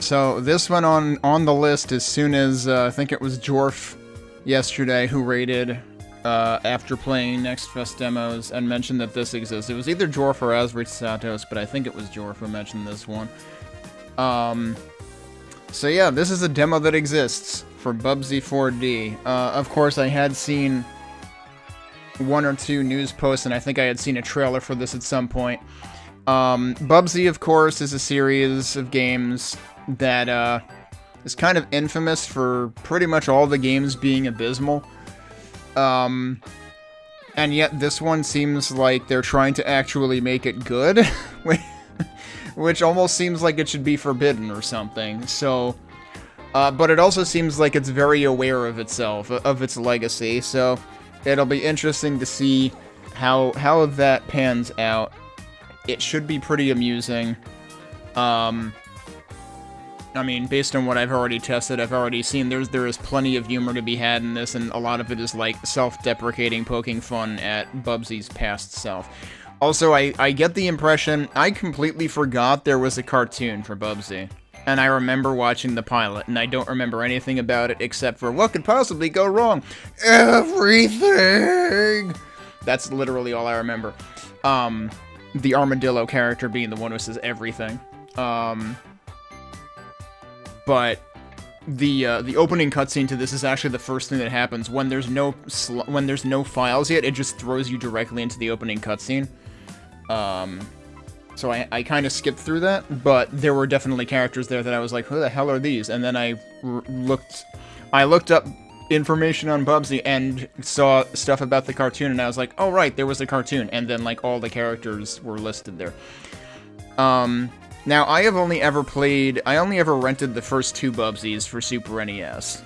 so this went on the list as soon as, I think it was Jorf yesterday who rated, after playing Next Fest demos and mentioned that this exists. It was either Jorf or Asri Santos, but I think it was Jorf who mentioned this one. So yeah, this is a demo that exists for Bubsy 4D. Of course, I had seen one or two news posts, and I think I had seen a trailer for this at some point. Bubsy, of course, is a series of games that is kind of infamous for pretty much all the games being abysmal. And yet this one seems like they're trying to actually make it good, which almost seems like it should be forbidden or something. So, but it also seems like it's very aware of itself, of its legacy, so it'll be interesting to see how that pans out. It should be pretty amusing. I mean, based on what I've already tested, I've already seen there is plenty of humor to be had in this, and a lot of it is like self-deprecating, poking fun at Bubsy's past self. Also, I get the impression, I completely forgot there was a cartoon for Bubsy. And I remember watching the pilot, and I don't remember anything about it except for what could possibly go wrong? Everything! That's literally all I remember. The armadillo character being the one who says everything. But the opening cutscene to this is actually the first thing that happens when there's no files yet. It just throws you directly into the opening cutscene. So I kind of skipped through that, but there were definitely characters there that I was like, who the hell are these? And then I looked up information on Bubsy and saw stuff about the cartoon, and I was like, oh right, there was a cartoon, and then like all the characters were listed there. Now, I only ever rented the first two Bubsies for Super NES.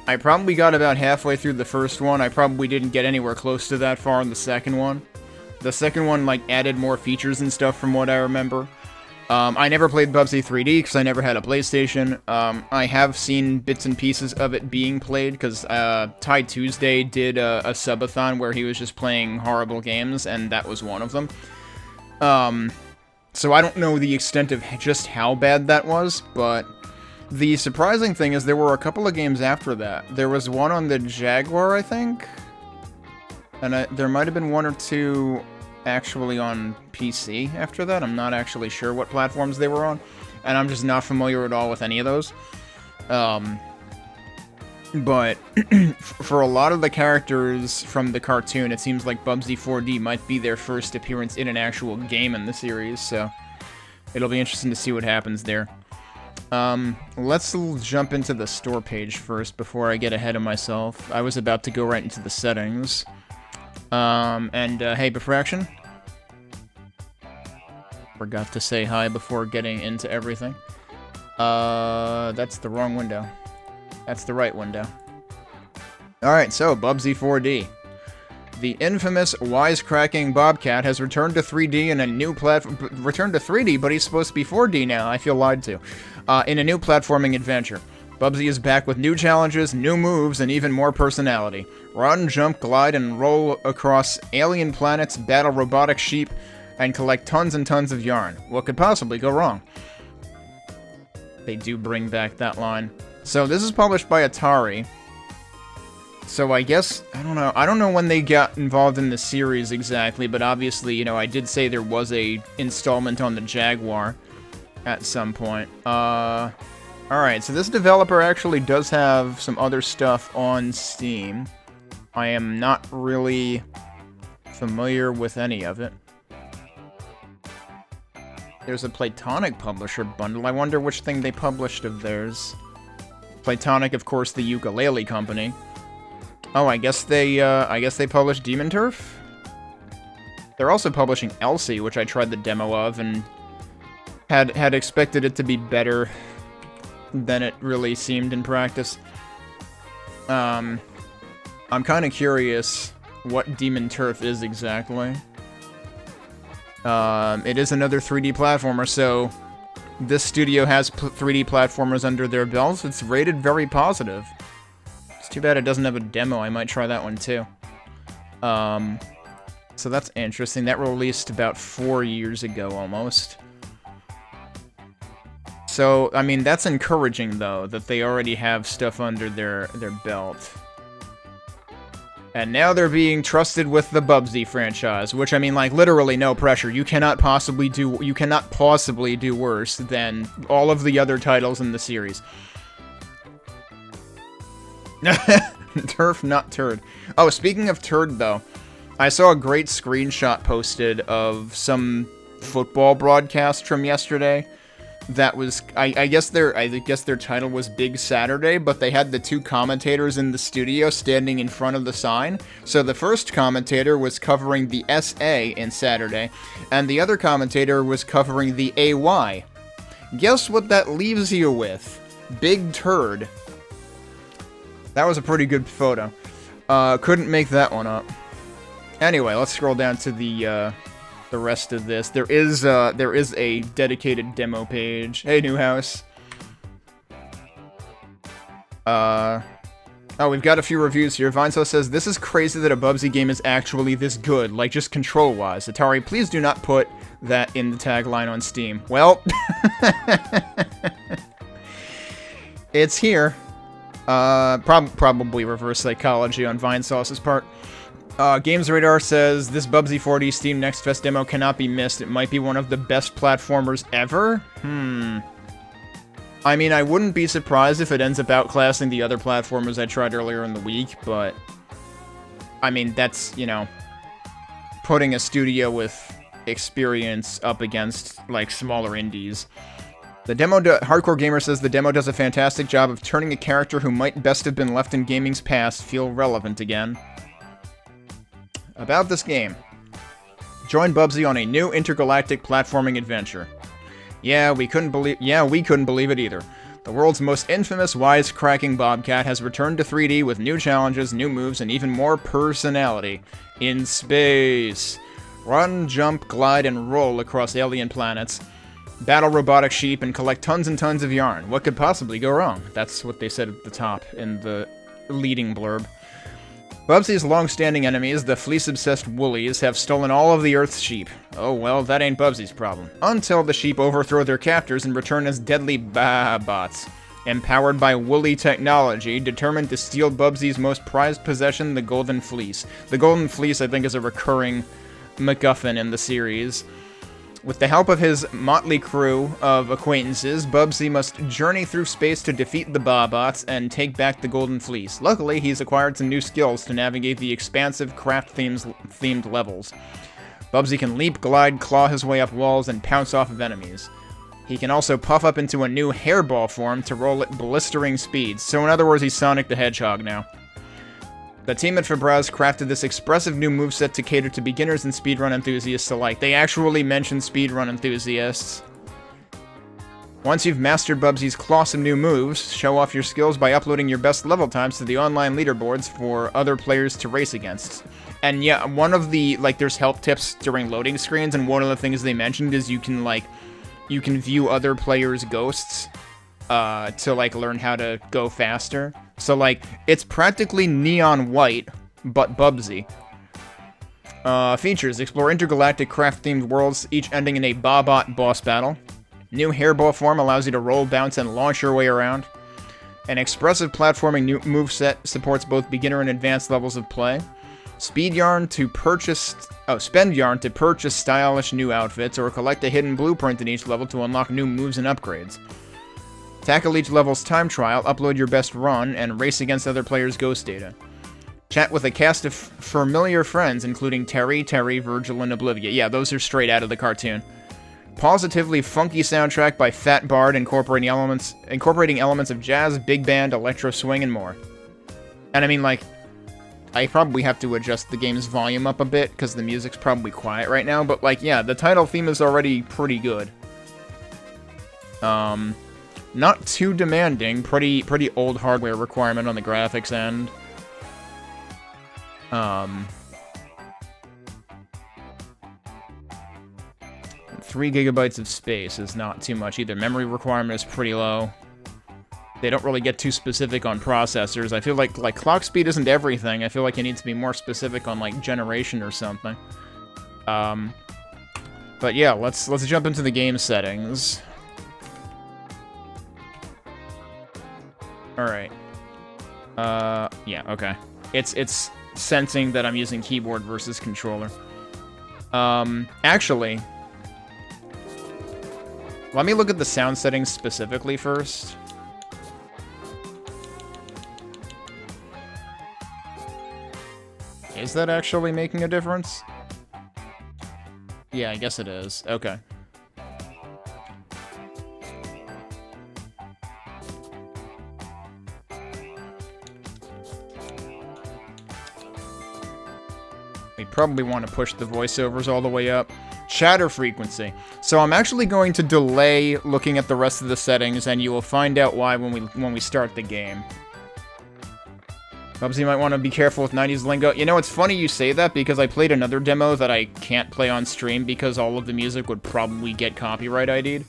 I probably got about halfway through the first one. I probably didn't get anywhere close to that far in the second one. The second one, like, added more features and stuff from what I remember. I never played Bubsy 3D because I never had a PlayStation. I have seen bits and pieces of it being played because Ty Tuesday did a subathon where he was just playing horrible games, and that was one of them. So I don't know the extent of just how bad that was, but the surprising thing is there were a couple of games after that. There was one on the Jaguar, I think, and there might have been one or two actually on PC after that. I'm not actually sure what platforms they were on, and I'm just not familiar at all with any of those. But for a lot of the characters from the cartoon, it seems like Bubsy 4D might be their first appearance in an actual game in the series, so it'll be interesting to see what happens there. Let's jump into the store page first before I get ahead of myself. I was about to go right into the settings. Hey, Befraction. Forgot to say hi before getting into everything. That's the wrong window. That's the right window. Alright, so, Bubsy 4D. The infamous wisecracking Bobcat has returned to 3D in a new platform. Returned to 3D, but he's supposed to be 4D now. I feel lied to. In a new platforming adventure. Bubsy is back with new challenges, new moves, and even more personality. Run, jump, glide, and roll across alien planets, battle robotic sheep, and collect tons and tons of yarn. What could possibly go wrong? They do bring back that line. So this is published by Atari. So I guess, I don't know when they got involved in the series exactly, but obviously, you know, I did say there was a installment on the Jaguar at some point. Alright, so this developer actually does have some other stuff on Steam. I am not really familiar with any of it. There's a Playtonic publisher bundle. I wonder which thing they published of theirs. Playtonic, of course, the ukulele company. Oh, I guess they published Demon Turf? They're also publishing Elsie, which I tried the demo of, and had expected it to be better than it really seemed in practice. I'm kind of curious what Demon Turf is exactly. It is another 3D platformer, so this studio has 3D platformers under their belts. It's rated very positive. It's too bad it doesn't have a demo. I might try that one too. So that's interesting. That released about 4 years ago, almost. So, I mean, that's encouraging, though, that they already have stuff under their belt. And now they're being trusted with the Bubsy franchise, which, I mean, like, literally no pressure. You cannot possibly do worse than all of the other titles in the series. Turf, not turd. Oh, speaking of turd, though, I saw a great screenshot posted of some football broadcast from yesterday. That was, I guess their title was Big Saturday, but they had the two commentators in the studio standing in front of the sign. So the first commentator was covering the SA in Saturday, and the other commentator was covering the AY. Guess what that leaves you with? Big turd. That was a pretty good photo. Couldn't make that one up. Anyway, let's scroll down to the rest of this. There is a dedicated demo page. Hey, Newhouse. Oh, we've got a few reviews here. Vineso says, this is crazy that a Bubsy game is actually this good, like just control-wise. Atari, please do not put that in the tagline on Steam. Well, it's here. Probably reverse psychology on Vinesauce's part. Games Radar says, this Bubsy 4D Steam Next Fest demo cannot be missed. It might be one of the best platformers ever? I mean, I wouldn't be surprised if it ends up outclassing the other platformers I tried earlier in the week, but... I mean, that's, you know, putting a studio with experience up against, like, smaller indies. The demo Hardcore Gamer says the demo does a fantastic job of turning a character who might best have been left in gaming's past feel relevant again. About this game. Join Bubsy on a new intergalactic platforming adventure. Yeah, we couldn't believe it either. The world's most infamous wisecracking bobcat has returned to 3D with new challenges, new moves, and even more personality. In space. Run, jump, glide, and roll across alien planets. Battle robotic sheep and collect tons and tons of yarn. What could possibly go wrong? That's what they said at the top in the leading blurb. Bubsy's long-standing enemies, the fleece-obsessed woolies, have stolen all of the Earth's sheep. Oh well, that ain't Bubsy's problem. Until the sheep overthrow their captors and return as deadly bots, empowered by woolly technology, determined to steal Bubsy's most prized possession, the Golden Fleece. The Golden Fleece, I think, is a recurring MacGuffin in the series. With the help of his motley crew of acquaintances, Bubsy must journey through space to defeat the Bobots and take back the Golden Fleece. Luckily, he's acquired some new skills to navigate the expansive craft-themed levels. Bubsy can leap, glide, claw his way up walls, and pounce off of enemies. He can also puff up into a new hairball form to roll at blistering speeds. So in other words, he's Sonic the Hedgehog now. The team at Fabraz crafted this expressive new moveset to cater to beginners and speedrun enthusiasts alike. They actually mentioned speedrun enthusiasts. Once you've mastered Bubsy's clawsome new moves, show off your skills by uploading your best level times to the online leaderboards for other players to race against. And yeah, one of the, like, there's help tips during loading screens, and one of the things they mentioned is you can view other players' ghosts, to, like, learn how to go faster. So, like, it's practically Neon White, but Bubsy. Features. Explore intergalactic craft-themed worlds, each ending in a Bobot boss battle. New hairball form allows you to roll, bounce, and launch your way around. An expressive platforming new moveset supports both beginner and advanced levels of play. Spend yarn to purchase stylish new outfits, or collect a hidden blueprint in each level to unlock new moves and upgrades. Tackle each level's time trial, upload your best run, and race against other players' ghost data. Chat with a cast of familiar friends, including Terry, Virgil, and Oblivia. Yeah, those are straight out of the cartoon. Positively funky soundtrack by Fat Bard, incorporating elements of jazz, big band, electro swing, and more. And I mean, like, I probably have to adjust the game's volume up a bit, because the music's probably quiet right now, but, like, yeah, the title theme is already pretty good. Not too demanding, pretty old hardware requirement on the graphics end. 3 gigabytes of space is not too much either. Memory requirement is pretty low. They don't really get too specific on processors. I feel like clock speed isn't everything. I feel like it needs to be more specific on, like, generation or something. But yeah, let's jump into the game settings. Alright. Yeah, okay. It's sensing that I'm using keyboard versus controller. Actually, let me look at the sound settings specifically first. Is that actually making a difference? Yeah, I guess it is. Okay. We probably want to push the voiceovers all the way up. Chatter frequency. So I'm actually going to delay looking at the rest of the settings, and you will find out why when we start the game. Bubsy might want to be careful with 90s lingo. You know, it's funny you say that because I played another demo that I can't play on stream because all of the music would probably get copyright ID'd.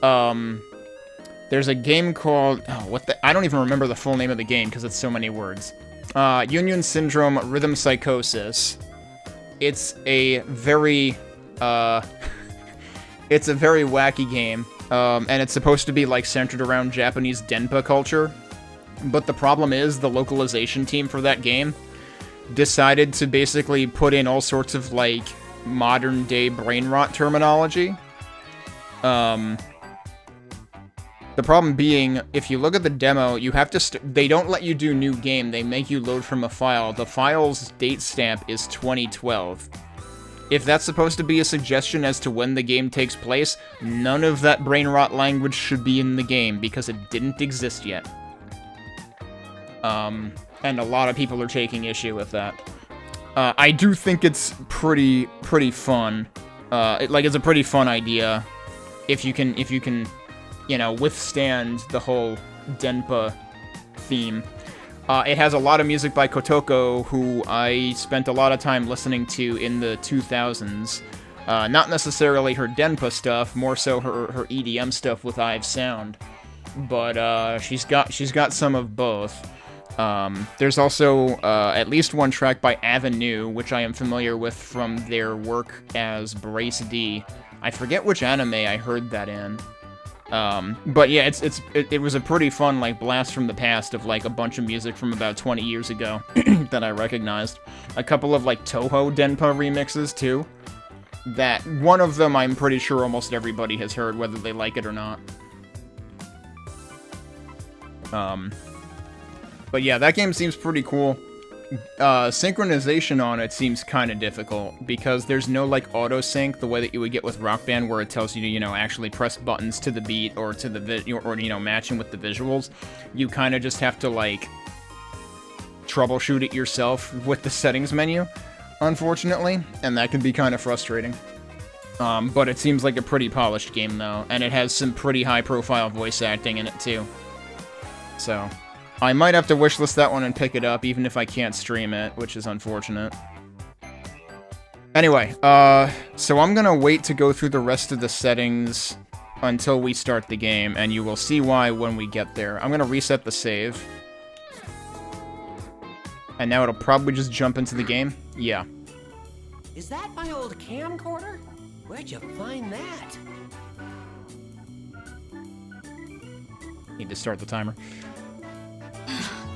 There's a game called... Oh, I don't even remember the full name of the game because it's so many words. Union Syndrome Rhythm Psychosis. It's a very... it's a very wacky game. And it's supposed to be, like, centered around Japanese denpa culture. But the problem is, the localization team for that game decided to basically put in all sorts of, like, modern-day brain rot terminology. The problem being, if you look at the demo, you have to... they don't let you do new game, they make you load from a file. The file's date stamp is 2012. If that's supposed to be a suggestion as to when the game takes place, none of that brain rot language should be in the game, because it didn't exist yet. And a lot of people are taking issue with that. I do think it's pretty fun. It's a pretty fun idea. If you can, you know, withstand the whole denpa theme. It has a lot of music by Kotoko, who I spent a lot of time listening to in the 2000s. Not necessarily her denpa stuff, more so her EDM stuff with Ive Sound. But she's got some of both. There's also at least one track by Avenue, which I am familiar with from their work as Brace D. I forget which anime I heard that in. But yeah, it was a pretty fun, like, blast from the past of, like, a bunch of music from about 20 years ago that I recognized. A couple of, like, Toho Denpa remixes, too. That, one of them I'm pretty sure almost everybody has heard, whether they like it or not. But yeah, that game seems pretty cool. Synchronization on it seems kind of difficult, because there's no, like, auto-sync the way that you would get with Rock Band, where it tells you to, you know, actually press buttons to the beat, or to the you know, matching with the visuals. You kind of just have to, like, troubleshoot it yourself with the settings menu, unfortunately, and that can be kind of frustrating. But it seems like a pretty polished game, though, and it has some pretty high-profile voice acting in it, too. So... I might have to wishlist that one and pick it up, even if I can't stream it, which is unfortunate. Anyway, so I'm gonna wait to go through the rest of the settings until we start the game, and you will see why when we get there. I'm gonna reset the save. And now it'll probably just jump into the game? Yeah. Is that my old camcorder? Where'd you find that? Need to start the timer.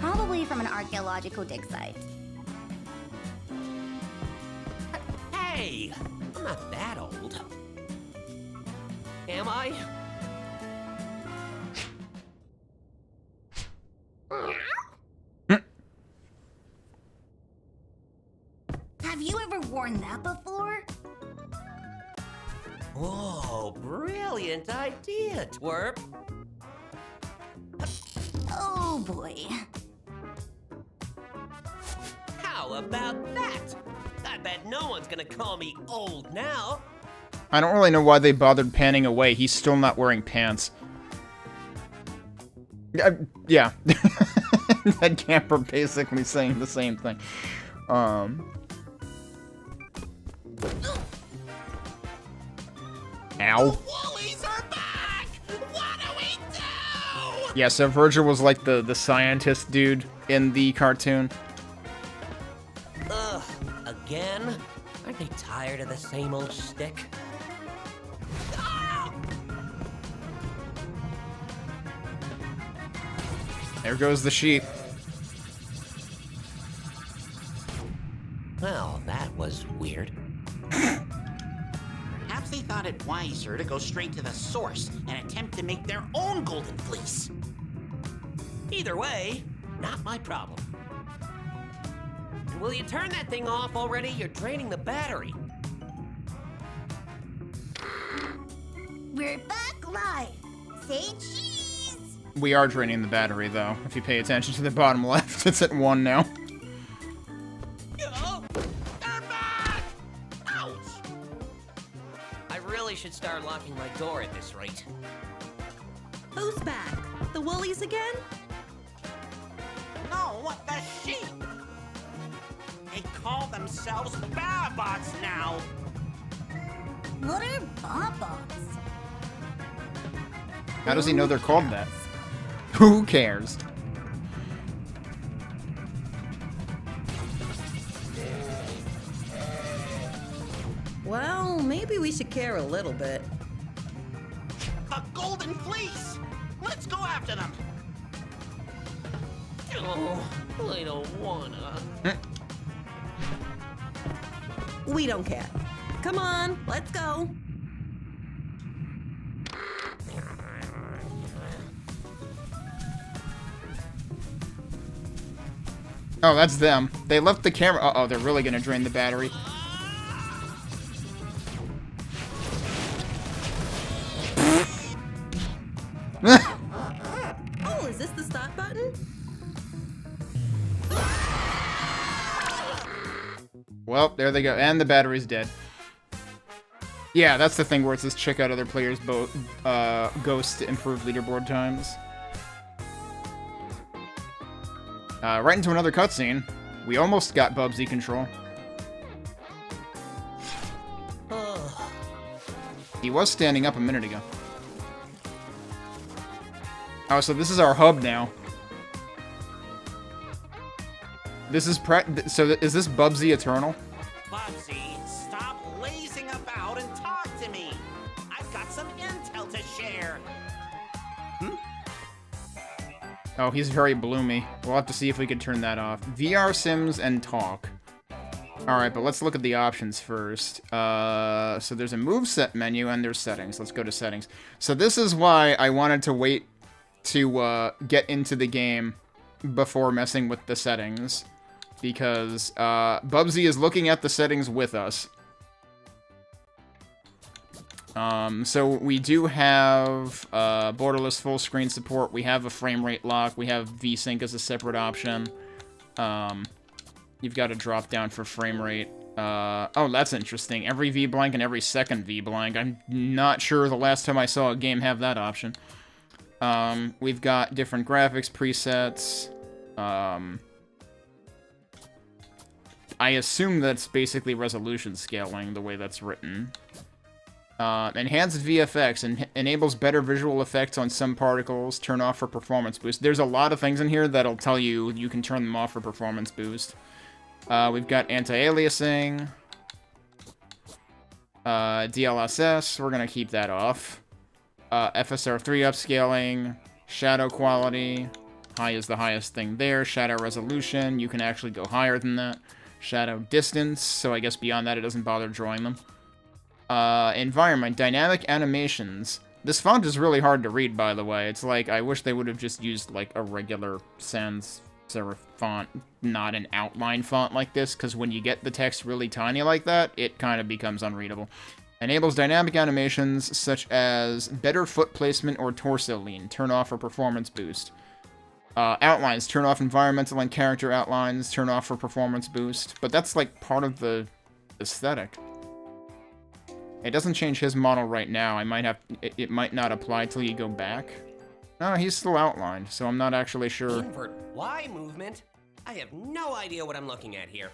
Probably from an archaeological dig site. Hey! I'm not that old. Am I? Have you ever worn that before? Whoa, brilliant idea, twerp. Oh boy. How about that? I bet no one's gonna call me old now. I don't really know why they bothered panning away. He's still not wearing pants. Yeah. That camper basically saying the same thing. Ow. The Woolies are back! What do we do? Yeah, so Virgil was like the scientist dude in the cartoon. Ugh, again? Aren't they tired of the same old shtick? Ah! There goes the sheep. Well, that was weird. Perhaps they thought it wiser to go straight to the source and attempt to make their own golden fleece. Either way, not my problem. And will you turn that thing off already? You're draining the battery. We're back live. Say cheese. We are draining the battery, though. If you pay attention to the bottom left, it's at 1 now. Oh, they're back! Ouch! I really should start locking my door at this rate. Who's back? The Woolies again? No, what the sheep? They call themselves Babots now. What are bobos? How does he know they're called that? Who cares? Well, maybe we should care a little bit. The golden fleece. Let's go after them. Oh, I don't wanna. We don't care. Come on, let's go. Oh, that's them. They left the camera. Uh-oh, they're really gonna drain the battery. Oh, is this the stop button? Well, there they go. And the battery's dead. Yeah, that's the thing where it says check out other players' ghosts to improve leaderboard times. Right into another cutscene. We almost got Bubsy control. He was standing up a minute ago. Oh, so this is our hub now. This is so is this Bubsy Eternal? Bubsy, stop lazing about and talk to me. I've got some intel to share. Oh, he's very bloomy. We'll have to see if we can turn that off. VR Sims and talk. Alright, but let's look at the options first. So there's a moveset menu and there's settings. Let's go to settings. So this is why I wanted to wait to get into the game before messing with the settings. Because Bubsy is looking at the settings with us. So we do have borderless full screen support. We have a frame rate lock. We have VSync as a separate option. You've got a drop down for frame rate. Oh, that's interesting. Every V-blank and every second V-blank. I'm not sure the last time I saw a game have that option. We've got different graphics presets. I assume that's basically resolution scaling, the way that's written. Enhanced VFX enables better visual effects on some particles. Turn off for performance boost. There's a lot of things in here that'll tell you you can turn them off for performance boost. We've got anti-aliasing. DLSS, we're gonna keep that off. FSR3 upscaling. Shadow quality. High is the highest thing there. Shadow resolution, you can actually go higher than that. Shadow distance, so I guess beyond that it doesn't bother drawing them. Environment, dynamic animations. This font is really hard to read, by the way. It's like, I wish they would have just used, like, a regular sans serif font, not an outline font like this, because when you get the text really tiny like that, it kind of becomes unreadable. Enables dynamic animations, such as better foot placement or torso lean. Turn off for performance boost. Outlines, turn off environmental and character outlines, turn off for performance boost. But that's, like, part of the aesthetic. It doesn't change his model right now. I might have... It might not apply till you go back. No, he's still outlined, so I'm not actually sure. Invert Y movement? I have no idea what I'm looking at here.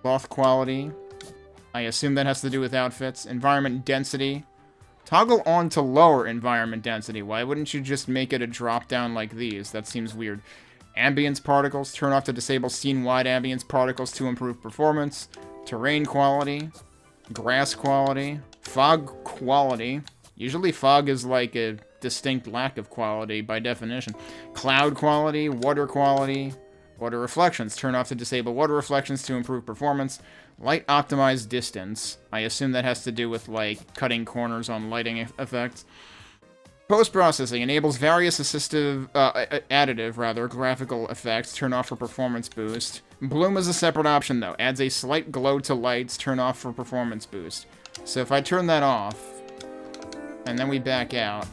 Cloth quality. I assume that has to do with outfits. Environment density. Toggle on to lower environment density. Why wouldn't you just make it a drop-down like these? That seems weird. Ambience particles. Turn off to disable scene-wide ambience particles to improve performance. Terrain quality. Grass quality. Fog quality. Usually fog is like a distinct lack of quality by definition. Cloud quality, water reflections. Turn off to disable water reflections to improve performance. Light optimized distance. I assume that has to do with, like, cutting corners on lighting effects. Post-processing enables various additive graphical effects. Turn off for performance boost. Bloom is a separate option, though. Adds a slight glow to lights. Turn off for performance boost. So if I turn that off, and then we back out,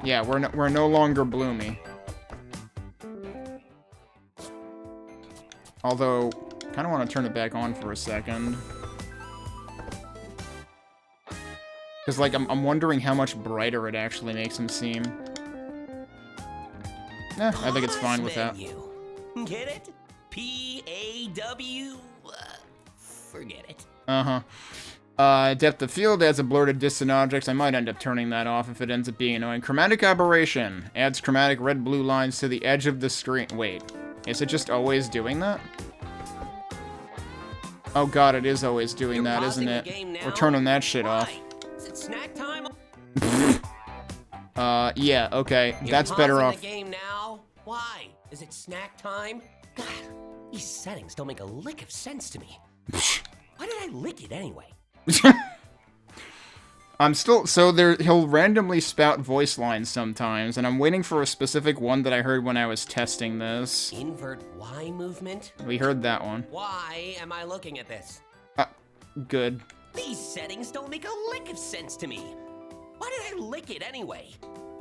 yeah, we're no longer bloomy. Although, kind of want to turn it back on for a second. Because, like, I'm wondering how much brighter it actually makes him seem. I think it's fine with that. Get it? P-A-W? Forget it. Depth of field adds a blur to distant objects. I might end up turning that off if it ends up being annoying. Chromatic aberration adds chromatic red-blue lines to the edge of the screen. Wait, is it just always doing that? Oh god, it is always doing that, isn't it? We're turning that shit off. Is it snack time? Yeah, okay. That's better off. The game now? Why? Is it snack time? God, these settings don't make a lick of sense to me. Why did I lick it anyway? I'm still, so there, he'll randomly spout voice lines sometimes, and I'm waiting for a specific one that I heard when I was testing this. Invert Y movement? We heard that one. Why am I looking at this? Good. These settings don't make a lick of sense to me. Why did I lick it anyway?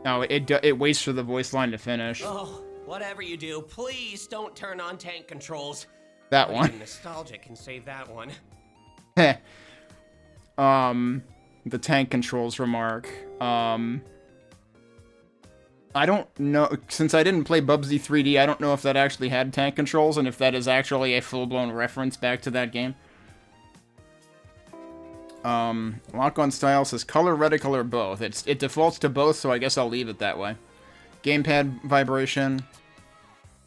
No, it waits for the voice line to finish. Oh, whatever you do, please don't turn on tank controls. That one. Nostalgic can save that one. Heh. The tank controls remark. I don't know, since I didn't play Bubsy 3D, I don't know if that actually had tank controls, and if that is actually a full-blown reference back to that game. Lock-on style says color, reticle, or both. It defaults to both, so I guess I'll leave it that way. Gamepad vibration.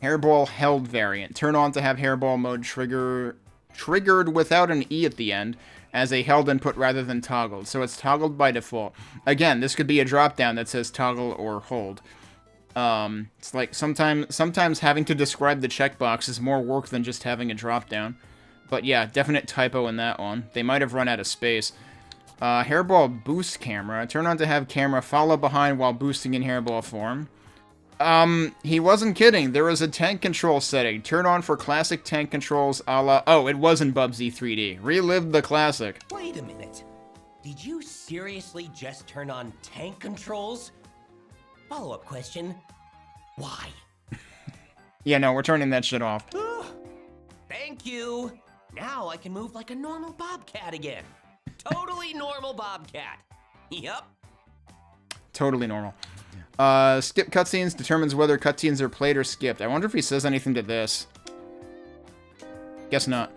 Hairball held variant. Turn on to have hairball mode triggered without an E at the end, as a held input rather than toggled, so it's toggled by default. Again, this could be a drop-down that says toggle or hold. It's like sometimes having to describe the checkbox is more work than just having a drop-down. But yeah, definite typo in that one. They might have run out of space. Hairball boost camera. Turn on to have camera follow behind while boosting in hairball form. He wasn't kidding. There is a tank control setting. Turn on for classic tank controls a la... Oh, it was in Bubsy 3D. Relive the classic. Wait a minute. Did you seriously just turn on tank controls? Follow-up question. Why? Yeah, no, we're turning that shit off. Thank you. Now I can move like a normal bobcat again. Totally normal bobcat. Yup. Totally normal. Skip cutscenes determines whether cutscenes are played or skipped. I wonder if he says anything to this. Guess not.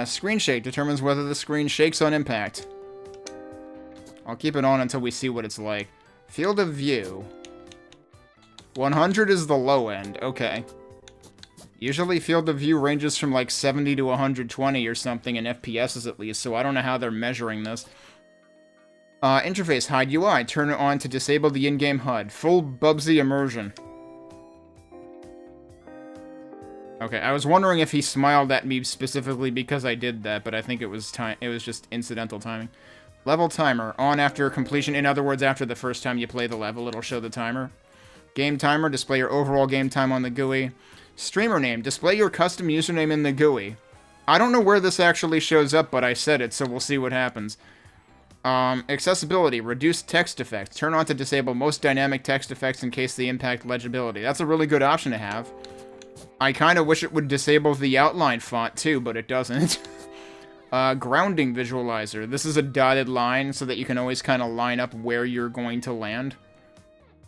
Screen shake determines whether the screen shakes on impact. I'll keep it on until we see what it's like. Field of view. 100 is the low end. Okay. Usually field of view ranges from like 70 to 120 or something in FPSs at least, so I don't know how they're measuring this. Interface hide UI. Turn it on to disable the in-game HUD. Full Bubsy immersion. Okay, I was wondering if he smiled at me specifically because I did that, but I think it was just incidental timing. Level timer. On after completion. In other words, after the first time you play the level, it'll show the timer. Game timer. Display your overall game time on the GUI. Streamer name. Display your custom username in the GUI. I don't know where this actually shows up, but I said it, so we'll see what happens. Accessibility. Reduce text effects. Turn on to disable most dynamic text effects in case they impact legibility. That's a really good option to have. I kind of wish it would disable the outline font too, but it doesn't. Grounding visualizer. This is a dotted line so that you can always kind of line up where you're going to land.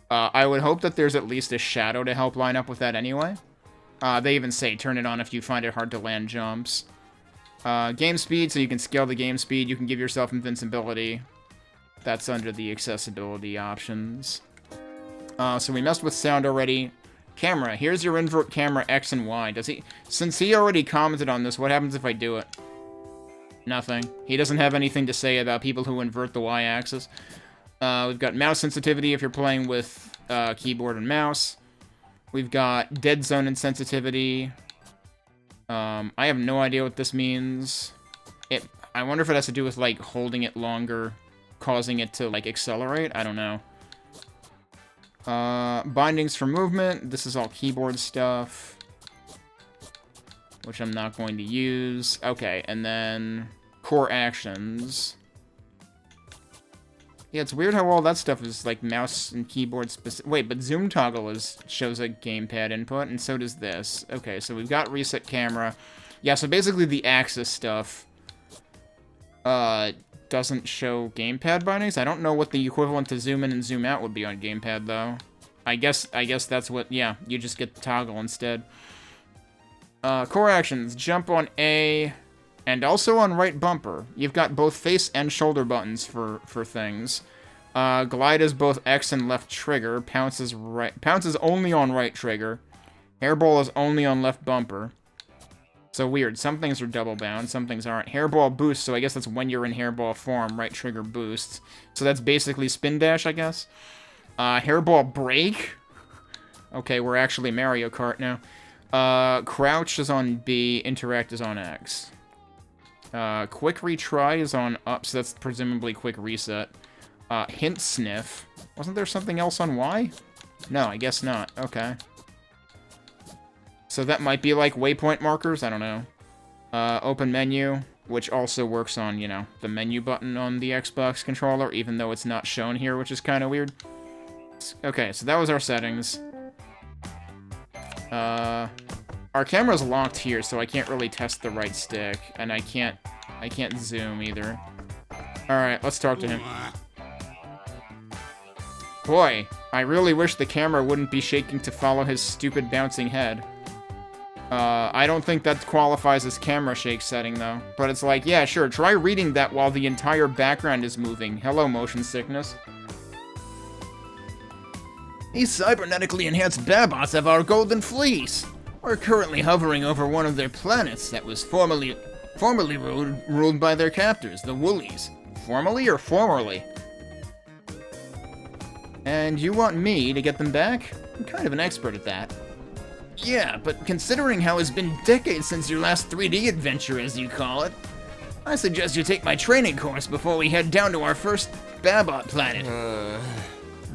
I would hope that there's at least a shadow to help line up with that anyway. They even say turn it on if you find it hard to land jumps. Game speed, so you can scale the game speed. You can give yourself invincibility. That's under the accessibility options. So we messed with sound already. Camera. Here's your invert camera X and Y. Since he already commented on this, what happens if I do it? Nothing. He doesn't have anything to say about people who invert the Y-axis. We've got mouse sensitivity if you're playing with keyboard and mouse. We've got dead zone insensitivity. I have no idea what this means. I wonder if it has to do with, like, holding it longer, causing it to, like, accelerate. I don't know. Bindings for movement. This is all keyboard stuff, which I'm not going to use. Okay, and then core actions. Yeah, it's weird how all that stuff is, like, mouse and keyboard specific. Wait, but zoom toggle shows a gamepad input, and so does this. Okay, so we've got reset camera. Yeah, so basically the axis stuff doesn't show gamepad bindings. I don't know what the equivalent to zoom in and zoom out would be on gamepad, though. I guess that's what, yeah, you just get the toggle instead. Core actions, jump on A, and also on right bumper. You've got both face and shoulder buttons for things. Glide is both X and left trigger. Pounce is only on right trigger. Hairball is only on left bumper. So weird. Some things are double bound, some things aren't. Hairball boost, so I guess that's when you're in hairball form, right trigger boosts. So that's basically spin dash, I guess. Hairball brake. Okay, we're actually Mario Kart now. Crouch is on B, interact is on X. Quick retry is on up, so that's presumably quick reset. Hint sniff. Wasn't there something else on Y? No, I guess not. Okay. So that might be like waypoint markers, I don't know. Open menu, which also works on, you know, the menu button on the Xbox controller, even though it's not shown here, which is kind of weird. Okay, so that was our settings. Our camera's locked here, so I can't really test the right stick, and I can't zoom either. Alright, let's talk to him. Boy, I really wish the camera wouldn't be shaking to follow his stupid bouncing head. I don't think that qualifies as camera shake setting, though. But it's like, yeah, sure, try reading that while the entire background is moving. Hello, motion sickness. These cybernetically enhanced babots have our golden fleece. We're currently hovering over one of their planets that was formerly ruled by their captors, the Woolies. Formally or formerly? And you want me to get them back? I'm kind of an expert at that. Yeah, but considering how it's been decades since your last 3D adventure, as you call it, I suggest you take my training course before we head down to our first Babot planet.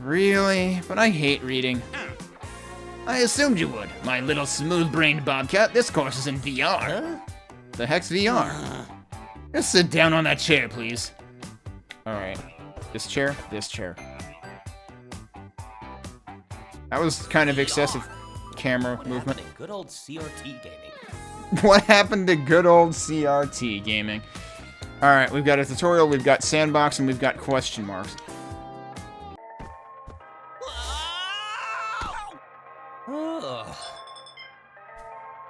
Really? But I hate reading. I assumed you would, my little smooth-brained bobcat. This course is in VR. Huh? The heck's VR? Just sit down on that chair, please. Alright. This chair? This chair. That was kind of excessive camera movement. What happened to good old CRT gaming? What happened to good old CRT gaming? Alright, we've got a tutorial, we've got sandbox, and we've got question marks.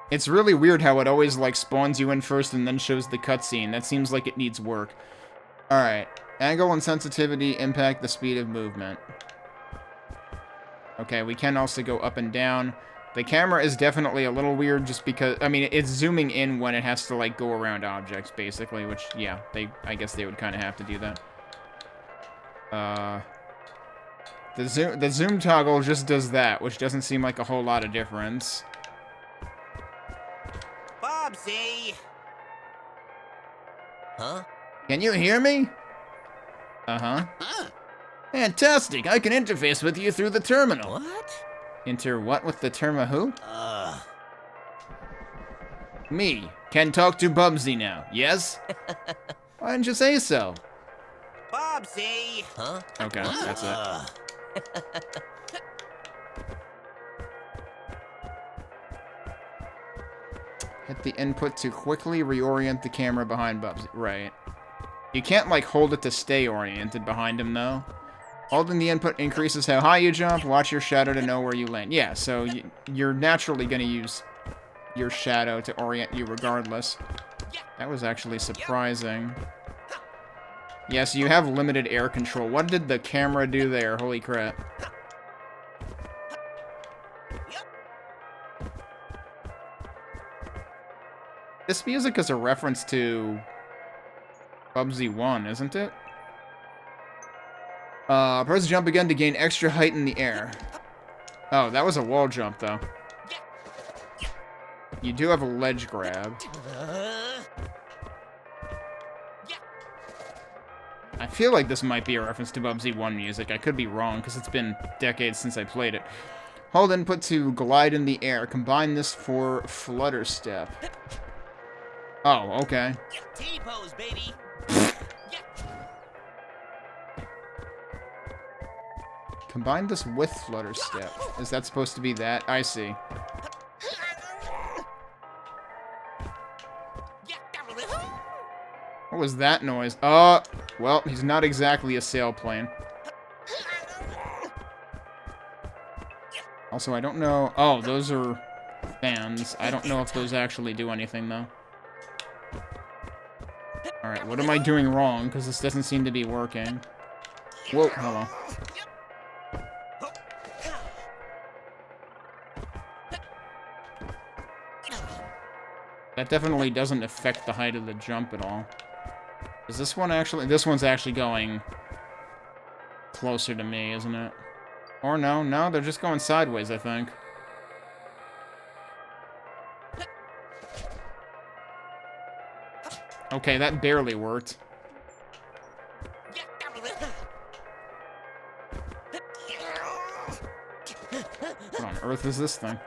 It's really weird how it always, like, spawns you in first and then shows the cutscene. That seems like it needs work. Alright. Angle and sensitivity impact the speed of movement. Okay, we can also go up and down. The camera is definitely a little weird just because, I mean, it's zooming in when it has to, like, go around objects, basically, which, yeah, I guess they would kind of have to do that. The zoom toggle just does that, which doesn't seem like a whole lot of difference. Bubsy! Huh? Can you hear me? Uh-huh. Huh? Fantastic! I can interface with you through the terminal. What? Inter what with the term who? Me. Can talk to Bubsy now, yes? Why didn't you say so? Bubsy! Huh? Okay, that's it. Hit the input to quickly reorient the camera behind Bubsy. Right. You can't, like, hold it to stay oriented behind him, though. Holding the input increases how high you jump. Watch your shadow to know where you land. Yeah, so you're naturally going to use your shadow to orient you regardless. That was actually surprising. Yes, you have limited air control. What did the camera do there? Holy crap. This music is a reference to Bubsy 1, isn't it? Press jump again to gain extra height in the air. Oh, that was a wall jump, though. You do have a ledge grab. I feel like this might be a reference to Bubsy 1 music. I could be wrong, because it's been decades since I played it. Hold input to glide in the air. Combine this for flutter step. Oh, okay. T-pose, baby. Combine this with flutter step. Is that supposed to be that? I see. What was that noise? Oh, well, he's not exactly a sailplane. Also, I don't know... Oh, those are fans. I don't know if those actually do anything, though. Alright, what am I doing wrong? Because this doesn't seem to be working. Whoa, hello. That definitely doesn't affect the height of the jump at all. Is this one actually... This one's actually going closer to me, isn't it? Or no, they're just going sideways, I think. Okay, that barely worked. What on earth is this thing?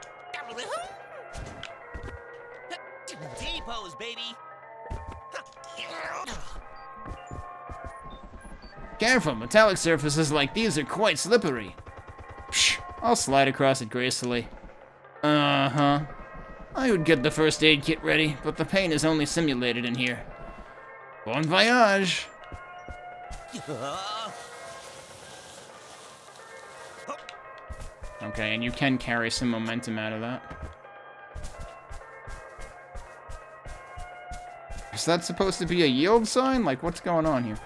T-pose, baby. Careful, metallic surfaces like these are quite slippery. Psh, I'll slide across it gracefully. Uh-huh. I would get the first aid kit ready, but the pain is only simulated in here. Bon voyage! Okay, and you can carry some momentum out of that. Is that supposed to be a yield sign? Like, what's going on here?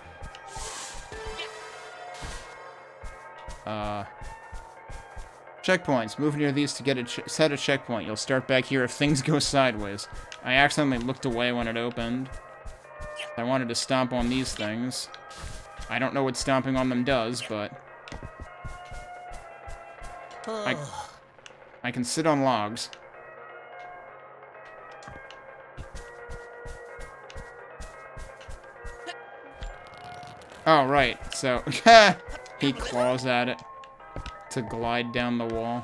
Checkpoints. Move near these to get a set a checkpoint. You'll start back here if things go sideways. I accidentally looked away when it opened. I wanted to stomp on these things. I don't know what stomping on them does, but... I can sit on logs. Oh, right. So, he claws at it to glide down the wall.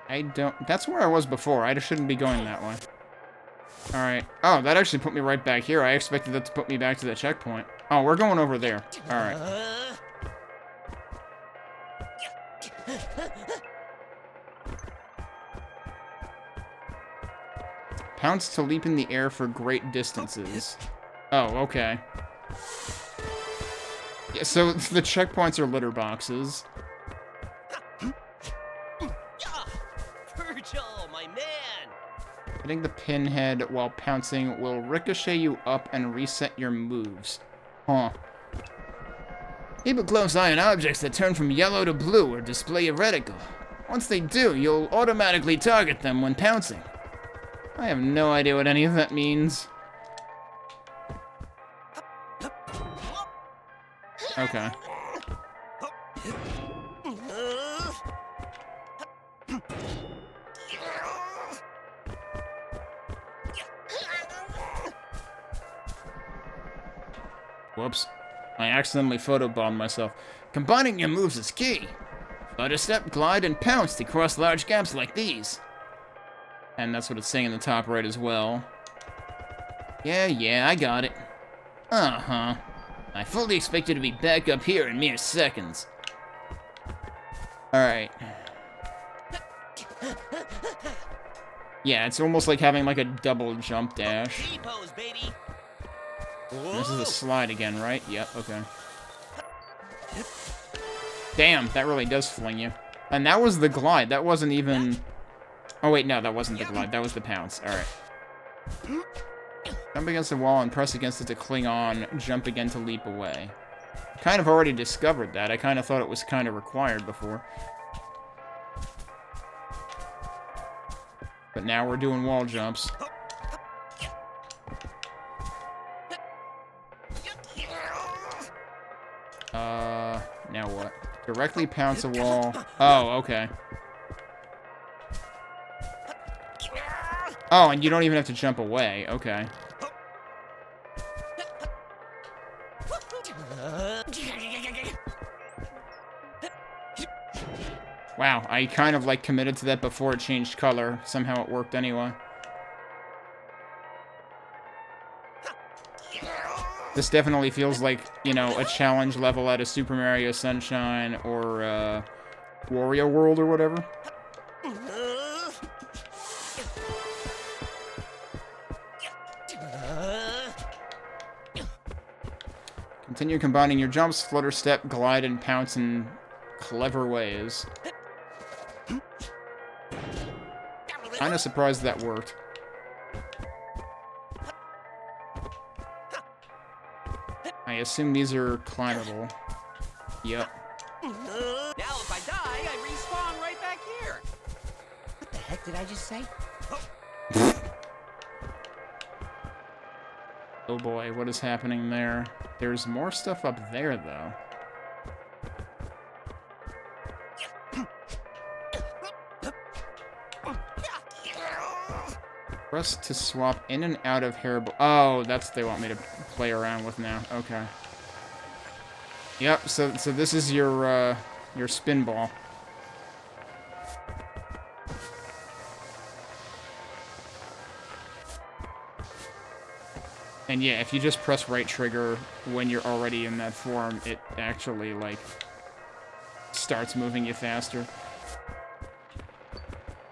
I don't... That's where I was before. I just shouldn't be going that way. Alright. Oh, that actually put me right back here. I expected that to put me back to the checkpoint. Oh, we're going over there. Alright. Pounce to leap in the air for great distances. Oh, okay. Yeah, so the checkpoints are litter boxes. Virgil, my man. Hitting the pinhead while pouncing will ricochet you up and reset your moves. Huh. Keep a close eye on objects that turn from yellow to blue or display a reticle. Once they do, you'll automatically target them when pouncing. I have no idea what any of that means. Okay. Whoops. I accidentally photobombed myself. Combining your moves is key. Flutter step, glide, and pounce to cross large gaps like these. And that's what it's saying in the top right as well. Yeah, I got it. Uh-huh. I fully expect you to be back up here in mere seconds. Alright. Yeah, it's almost like having like a double jump dash. T-pose, baby. This is a slide again, right? Yep, okay. Damn, that really does fling you. And that was the glide. That wasn't even... Oh, wait, no, that wasn't the glide. That was the pounce. Alright. Jump against the wall and press against it to cling on. Jump again to leap away. Kind of already discovered that. I kind of thought it was kind of required before. But now we're doing wall jumps. Now what? Directly pounce a wall. Oh, okay. Oh, and you don't even have to jump away. Okay. Wow, I kind of, like, committed to that before it changed color. Somehow it worked anyway. This definitely feels like, you know, a challenge level out of Super Mario Sunshine or, Wario World or whatever. Continue combining your jumps, flutter, step, glide, and pounce in clever ways. Kinda surprised that worked. I assume these are climbable. Yep. Now if I die, I respawn right back here. What the heck did I just say? Oh boy, what is happening there? There's more stuff up there, though. Press to swap in and out of hair. Oh, that's what they want me to play around with now. Okay. Yep. So this is your spin ball. And yeah, if you just press right trigger when you're already in that form, it actually like starts moving you faster.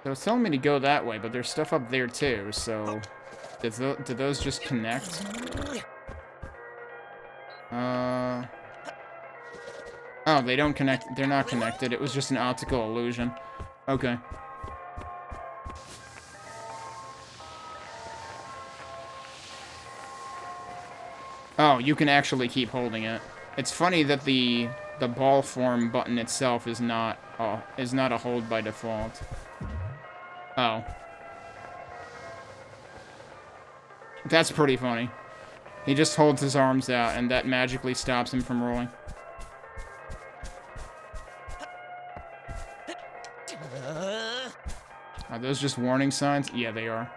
So it's telling me to go that way, but there's stuff up there too, so... Do those just connect? Oh, they don't connect. They're not connected. It was just an optical illusion. Okay. Oh, you can actually keep holding it. It's funny that the ball form button itself is not a hold by default. Oh. That's pretty funny. He just holds his arms out, and that magically stops him from rolling. Are those just warning signs? Yeah, they are.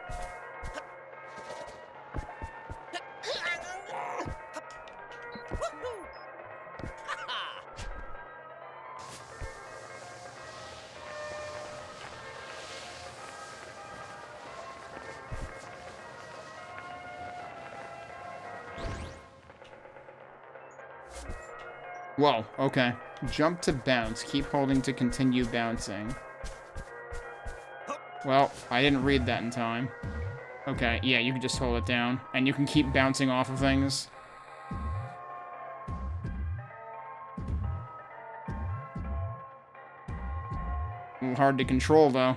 Whoa, okay. Jump to bounce. Keep holding to continue bouncing. Well, I didn't read that in time. Okay, yeah, you can just hold it down. And you can keep bouncing off of things. A little hard to control, though.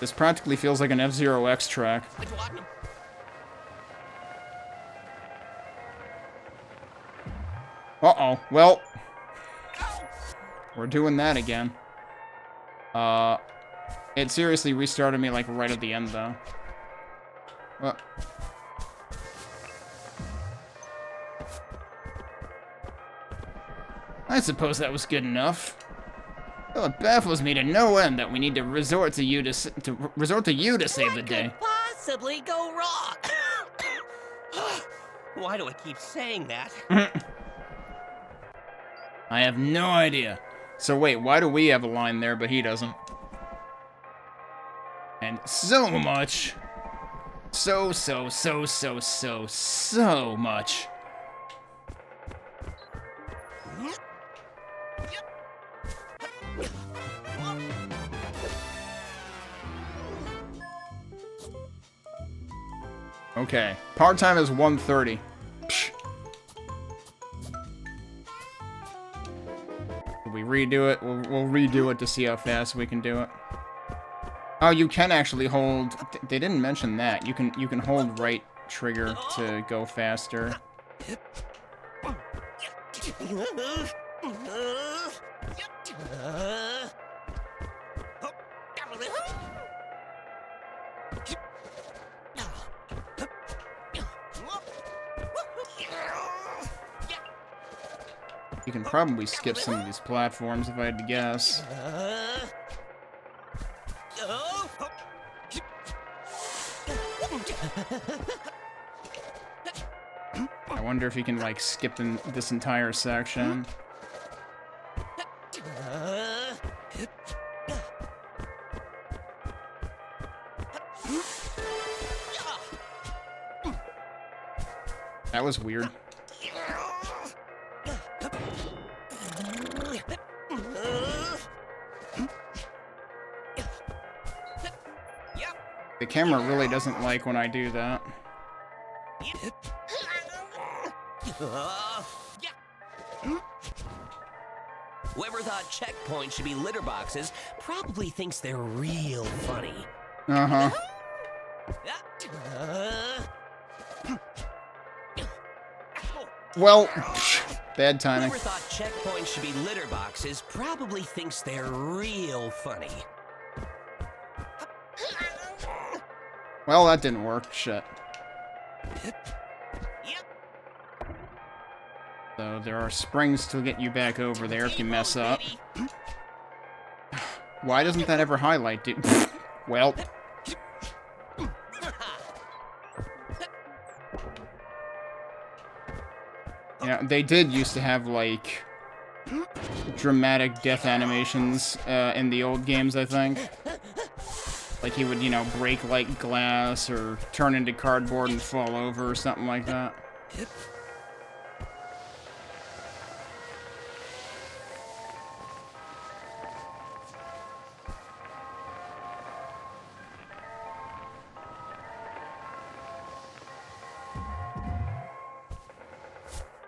This practically feels like an F-Zero X track. Uh-oh. Well, we're doing that again. It seriously restarted me, like, right at the end, though. I suppose that was good enough. Well, it baffles me to no end that we need to resort to you to save the day. What could possibly go wrong? Why do I keep saying that? I have no idea. So wait, why do we have a line there, but he doesn't? And so much. So much. Okay, part time is 1:30. Psh. redo it. We'll redo it to see how fast we can do it. Oh, you can actually hold... They didn't mention that. You can hold right trigger to go faster. You can probably skip some of these platforms if I had to guess. I wonder if you can, like, skip this entire section. That was weird. The camera really doesn't like when I do that. Whoever thought checkpoints should be litter boxes probably thinks they're real funny. Uh-huh. Well, bad timing. Whoever thought checkpoints should be litter boxes probably thinks they're real funny. Well, that didn't work. Shit. So there are springs to get you back over there if you mess up. Why doesn't that ever highlight, dude? Well. Yeah, they did used to have, like, dramatic death animations in the old games, I think. Like he would, you know, break like glass or turn into cardboard and fall over or something like that.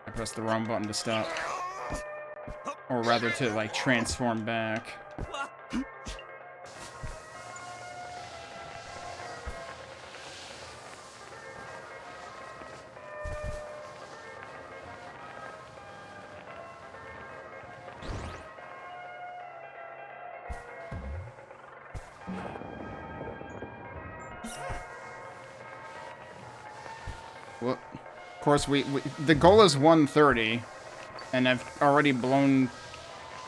I pressed the wrong button to stop. Or rather to, like, transform back. Well, of course, the goal is 130, and I've already blown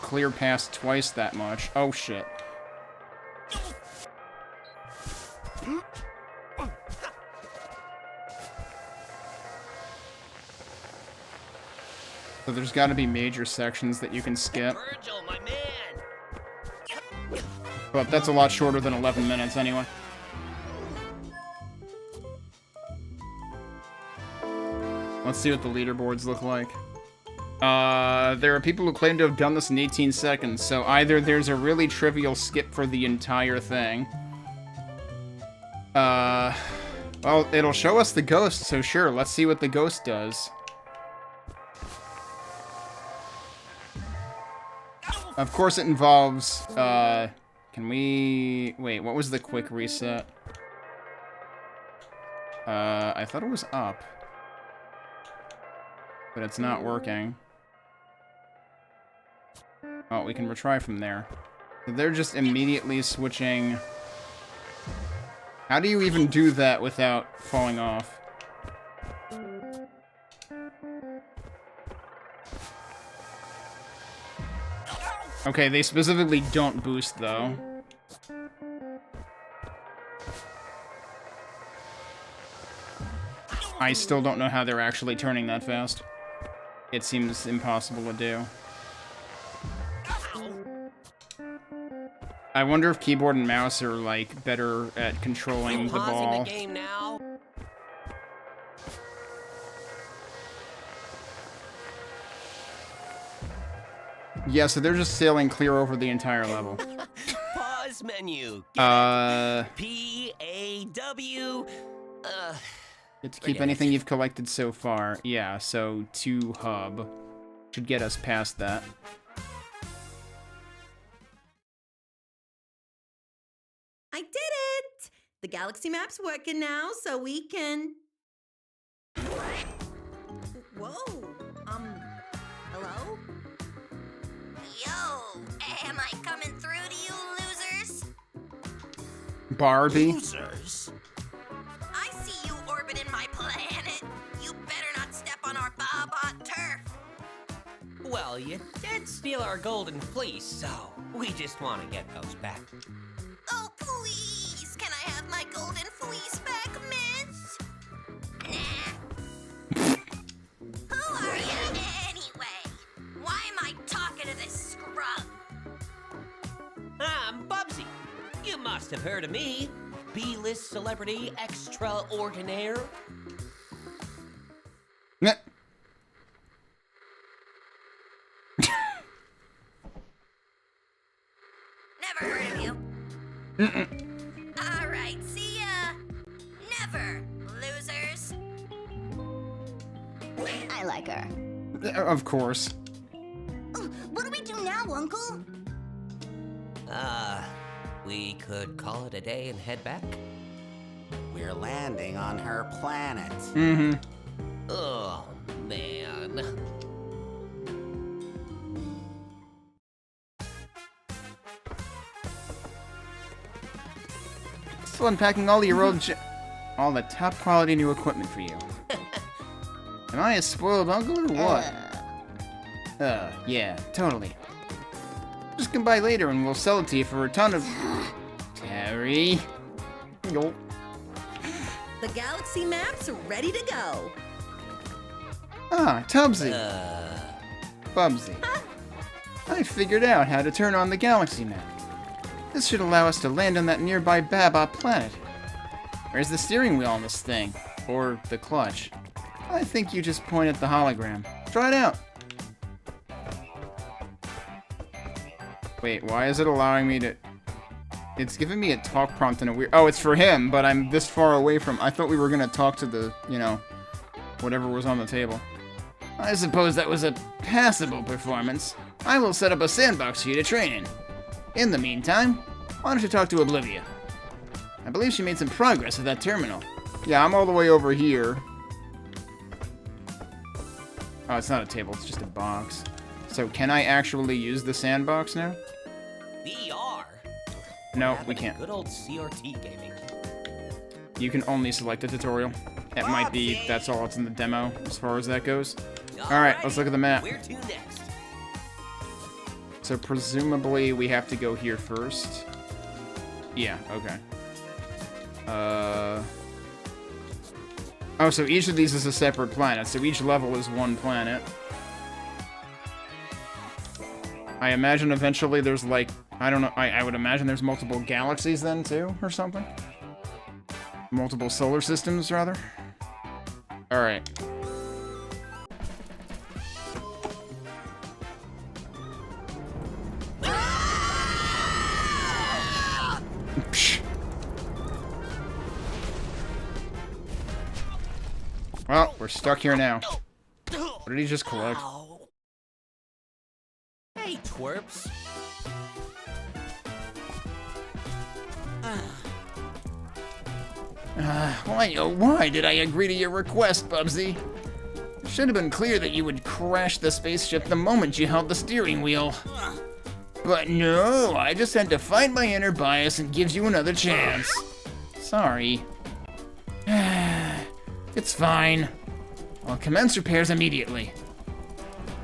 clear past twice that much. Oh, shit. So there's got to be major sections that you can skip. Virgil, my man. But that's a lot shorter than 11 minutes anyway. Let's see what the leaderboards look like. There are people who claim to have done this in 18 seconds, so either there's a really trivial skip for the entire thing. Well, it'll show us the ghost, so sure, let's see what the ghost does. Of course it involves, can we... Wait, what was the quick reset? I thought it was up. But it's not working. Oh, we can retry from there. So they're just immediately switching... How do you even do that without falling off? Okay, they specifically don't boost, though. I still don't know how they're actually turning that fast. It seems impossible to do. I wonder if keyboard and mouse are, like, better at controlling the ball. The game now. Yeah, so they're just sailing clear over the entire level. Pause menu. P-A-W. Get to keep anything you've collected so far. Yeah, so to hub. Should get us past that. I did it! The galaxy map's working now, so we can... Whoa, hello? Yo, am I coming through to you losers? Barbie. Losers? I see you orbiting my planet. You better not step on our Bobot turf. Well, you did steal our golden fleece, so we just want to get those back. Oh, please, can I have my golden fleece back, miss? Nah. Who are you anyway? Why am I talking to this scrub? I'm Bubsy. You must have heard of me. B-list celebrity extraordinaire. Meh. Never heard of you. All right, see ya. Never, losers. I like her. Of course. Oh, what do we do now, Uncle? We could call it a day and head back. We're landing on her planet. Mm-hmm. Oh, man. Still unpacking all your all the top quality new equipment for you. Am I a spoiled uncle or what? Yeah, totally. Just come by later and we'll sell it to you for a ton of... Terry. Nope. The galaxy map's ready to go. Ah, Tubsy. Bubsy. I figured out how to turn on the galaxy map. This should allow us to land on that nearby Babot planet. Where's the steering wheel on this thing? Or the clutch? I think you just point at the hologram. Try it out. Wait, why is it allowing me to... It's giving me a talk prompt in a weird... Oh, it's for him, but I'm this far away from... I thought we were gonna talk to the, you know, whatever was on the table. I suppose that was a passable performance. I will set up a sandbox for you to train in. In the meantime, why don't you talk to Oblivia? I believe she made some progress with that terminal. Yeah, I'm all the way over here. Oh, it's not a table, it's just a box. So can I actually use the sandbox now? VR. No, Having we can't. Good old CRT gaming. You can only select the tutorial. It might be that's all it's in the demo as far as that goes. Alright, let's look at the map. Where to next? So presumably we have to go here first. Yeah, okay. Oh, so each of these is a separate planet, so each level is one planet. I imagine eventually there's like, I don't know, I would imagine there's multiple galaxies then too, or something? Multiple solar systems, rather? Alright. Well, we're stuck here now. What did he just collect? Ow. Hey, twerps. Why did I agree to your request, Bubsy? It should have been clear that you would crash the spaceship the moment you held the steering wheel. But no, I just had to fight my inner bias and give you another chance. Sorry. It's fine. I'll commence repairs immediately.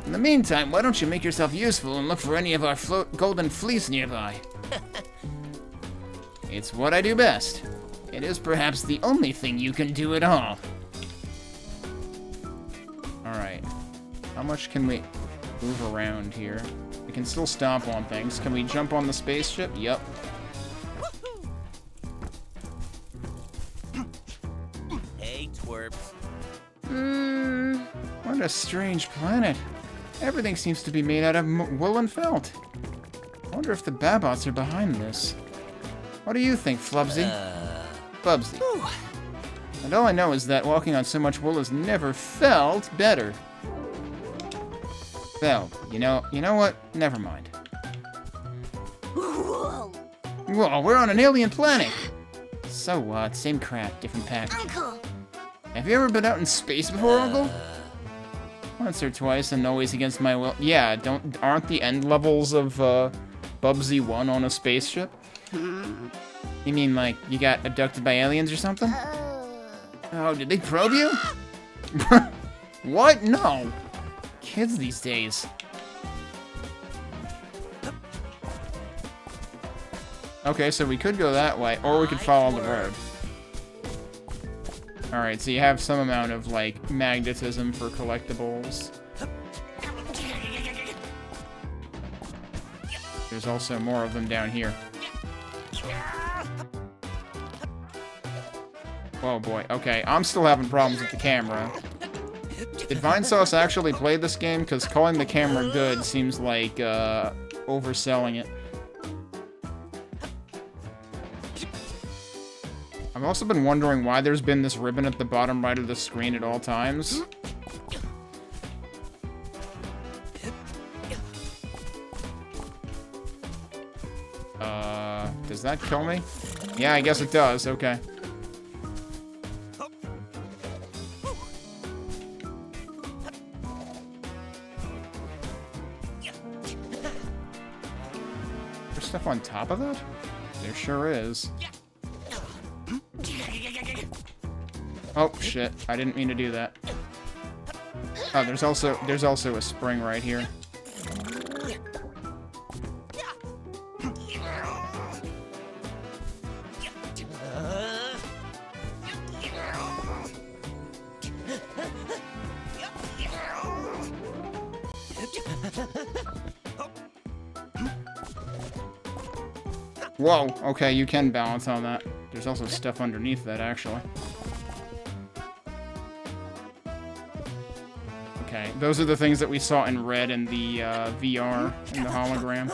In the meantime, why don't you make yourself useful and look for any of our golden fleece nearby? It's what I do best. It is perhaps the only thing you can do at all. Alright. How much can we move around here? We can still stomp on things. Can we jump on the spaceship? Yep. Hey, twerps. What a strange planet. Everything seems to be made out of wool and felt. I wonder if the Babots are behind this. What do you think, Flubsy? Bubsy. And all I know is that walking on so much wool has never felt better. Felt. You know what? Never mind. Whoa. Whoa, we're on an alien planet! So what? Same crap, different pack. Uncle! Have you ever been out in space before, Uncle? Once or twice, and always against my will. Yeah, aren't the end levels of Bubsy 1 on a spaceship? You mean like you got abducted by aliens or something? Oh, did they probe you? What? No. Kids these days. Okay, so we could go that way, or we could follow the road. Alright, so you have some amount of, like, magnetism for collectibles. There's also more of them down here. Oh boy, okay, I'm still having problems with the camera. Did Vinesauce actually play this game? Because calling the camera good seems like, overselling it. I've also been wondering why there's been this ribbon at the bottom right of the screen at all times. Does that kill me? Yeah, I guess it does, okay. There's stuff on top of it? There sure is. Oh shit, I didn't mean to do that. Oh, there's also a spring right here. Whoa, okay, you can balance on that. There's also stuff underneath that, actually. Okay, those are the things that we saw in red in the VR, in the hologram.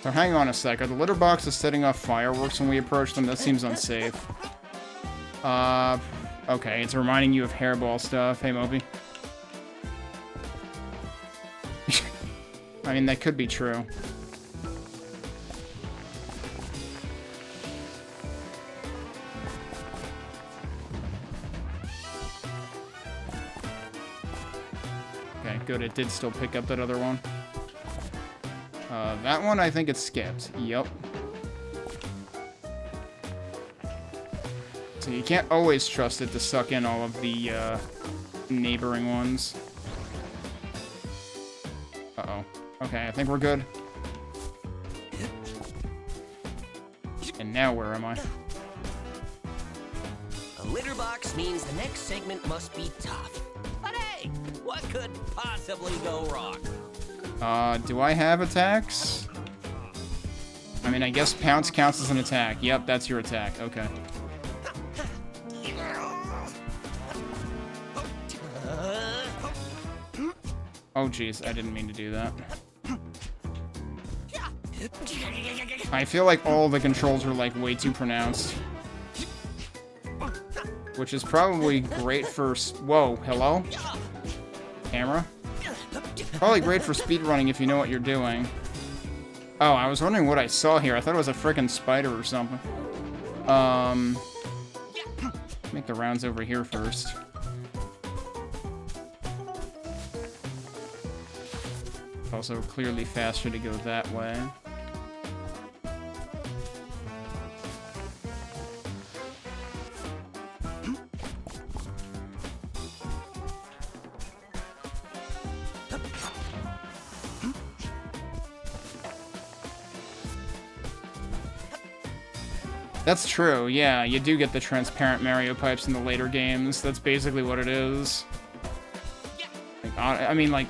So hang on a sec, are the litter boxes setting off fireworks when we approach them? That seems unsafe. Okay, it's reminding you of hairball stuff. Hey, Moby. I mean, that could be true. Okay, good. It did still pick up that other one. That one, I think it skipped. Yep. So you can't always trust it to suck in all of the, neighboring ones. Uh-oh. Okay, I think we're good. And now where am I? A litter box means the next segment must be tough. But hey, what could possibly go wrong? Do I have attacks? I mean, I guess pounce counts as an attack. Yep, that's your attack. Okay. Oh, jeez, I didn't mean to do that. I feel like all the controls are, like, way too pronounced. Which is probably great for... Whoa, hello? Camera? Probably great for speedrunning if you know what you're doing. Oh, I was wondering what I saw here. I thought it was a frickin' spider or something. Make the rounds over here first. Also clearly faster to go that way. That's true, yeah, you do get the transparent Mario pipes in the later games. That's basically what it is. Like, I mean, like,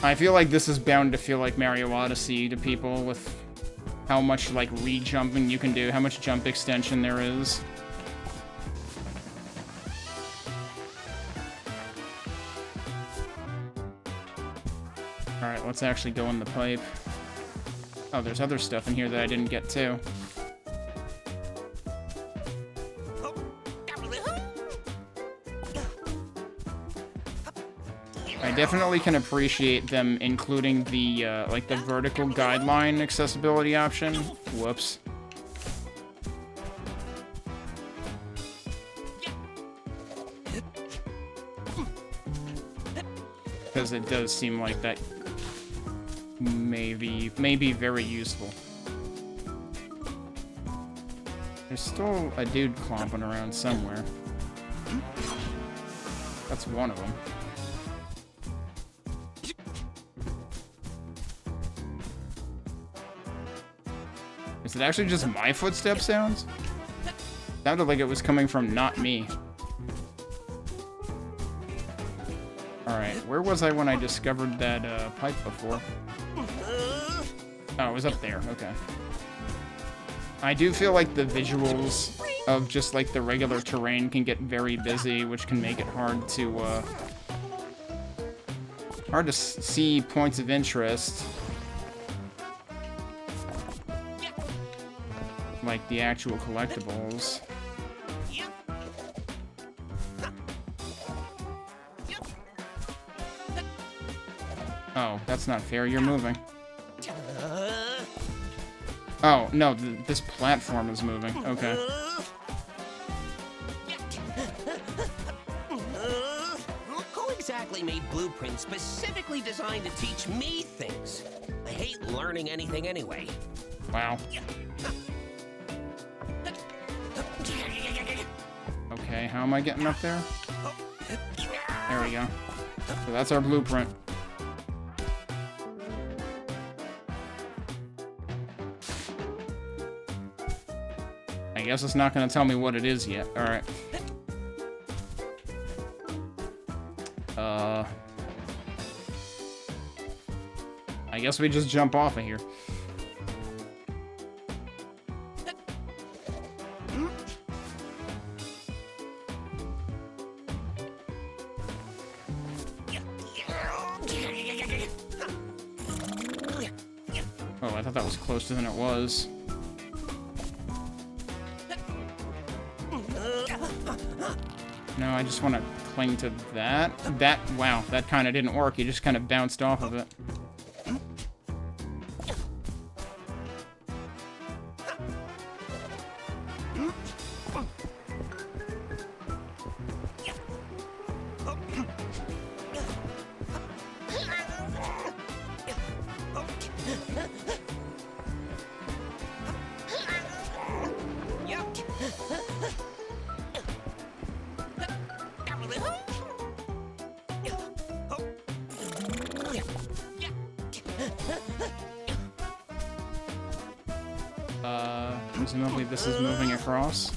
I feel like this is bound to feel like Mario Odyssey to people with how much, like, re-jumping you can do, how much jump extension there is. Alright, let's actually go in the pipe. Oh, there's other stuff in here that I didn't get to. I definitely can appreciate them including the, like, the vertical guideline accessibility option. Whoops. Because it does seem like that may be very useful. There's still a dude clomping around somewhere. That's one of them. Is it actually just my footstep sounds? Sounded like it was coming from not me. Alright, where was I when I discovered that pipe before? Oh, it was up there, okay. I do feel like the visuals of just like the regular terrain can get very busy, which can make it hard to see points of interest. Like the actual collectibles. Oh, that's not fair. You're moving. Oh, no, this platform is moving. Okay. Who exactly made blueprints specifically designed to teach me things? I hate learning anything anyway. Wow. Okay, how am I getting up there? There we go. So that's our blueprint. I guess it's not going to tell me what it is yet. Alright. I guess we just jump off of here. Oh, I thought that was closer than it was. No, I just want to cling to that. Wow, that kind of didn't work. You just kind of bounced off of it. Presumably this is moving across.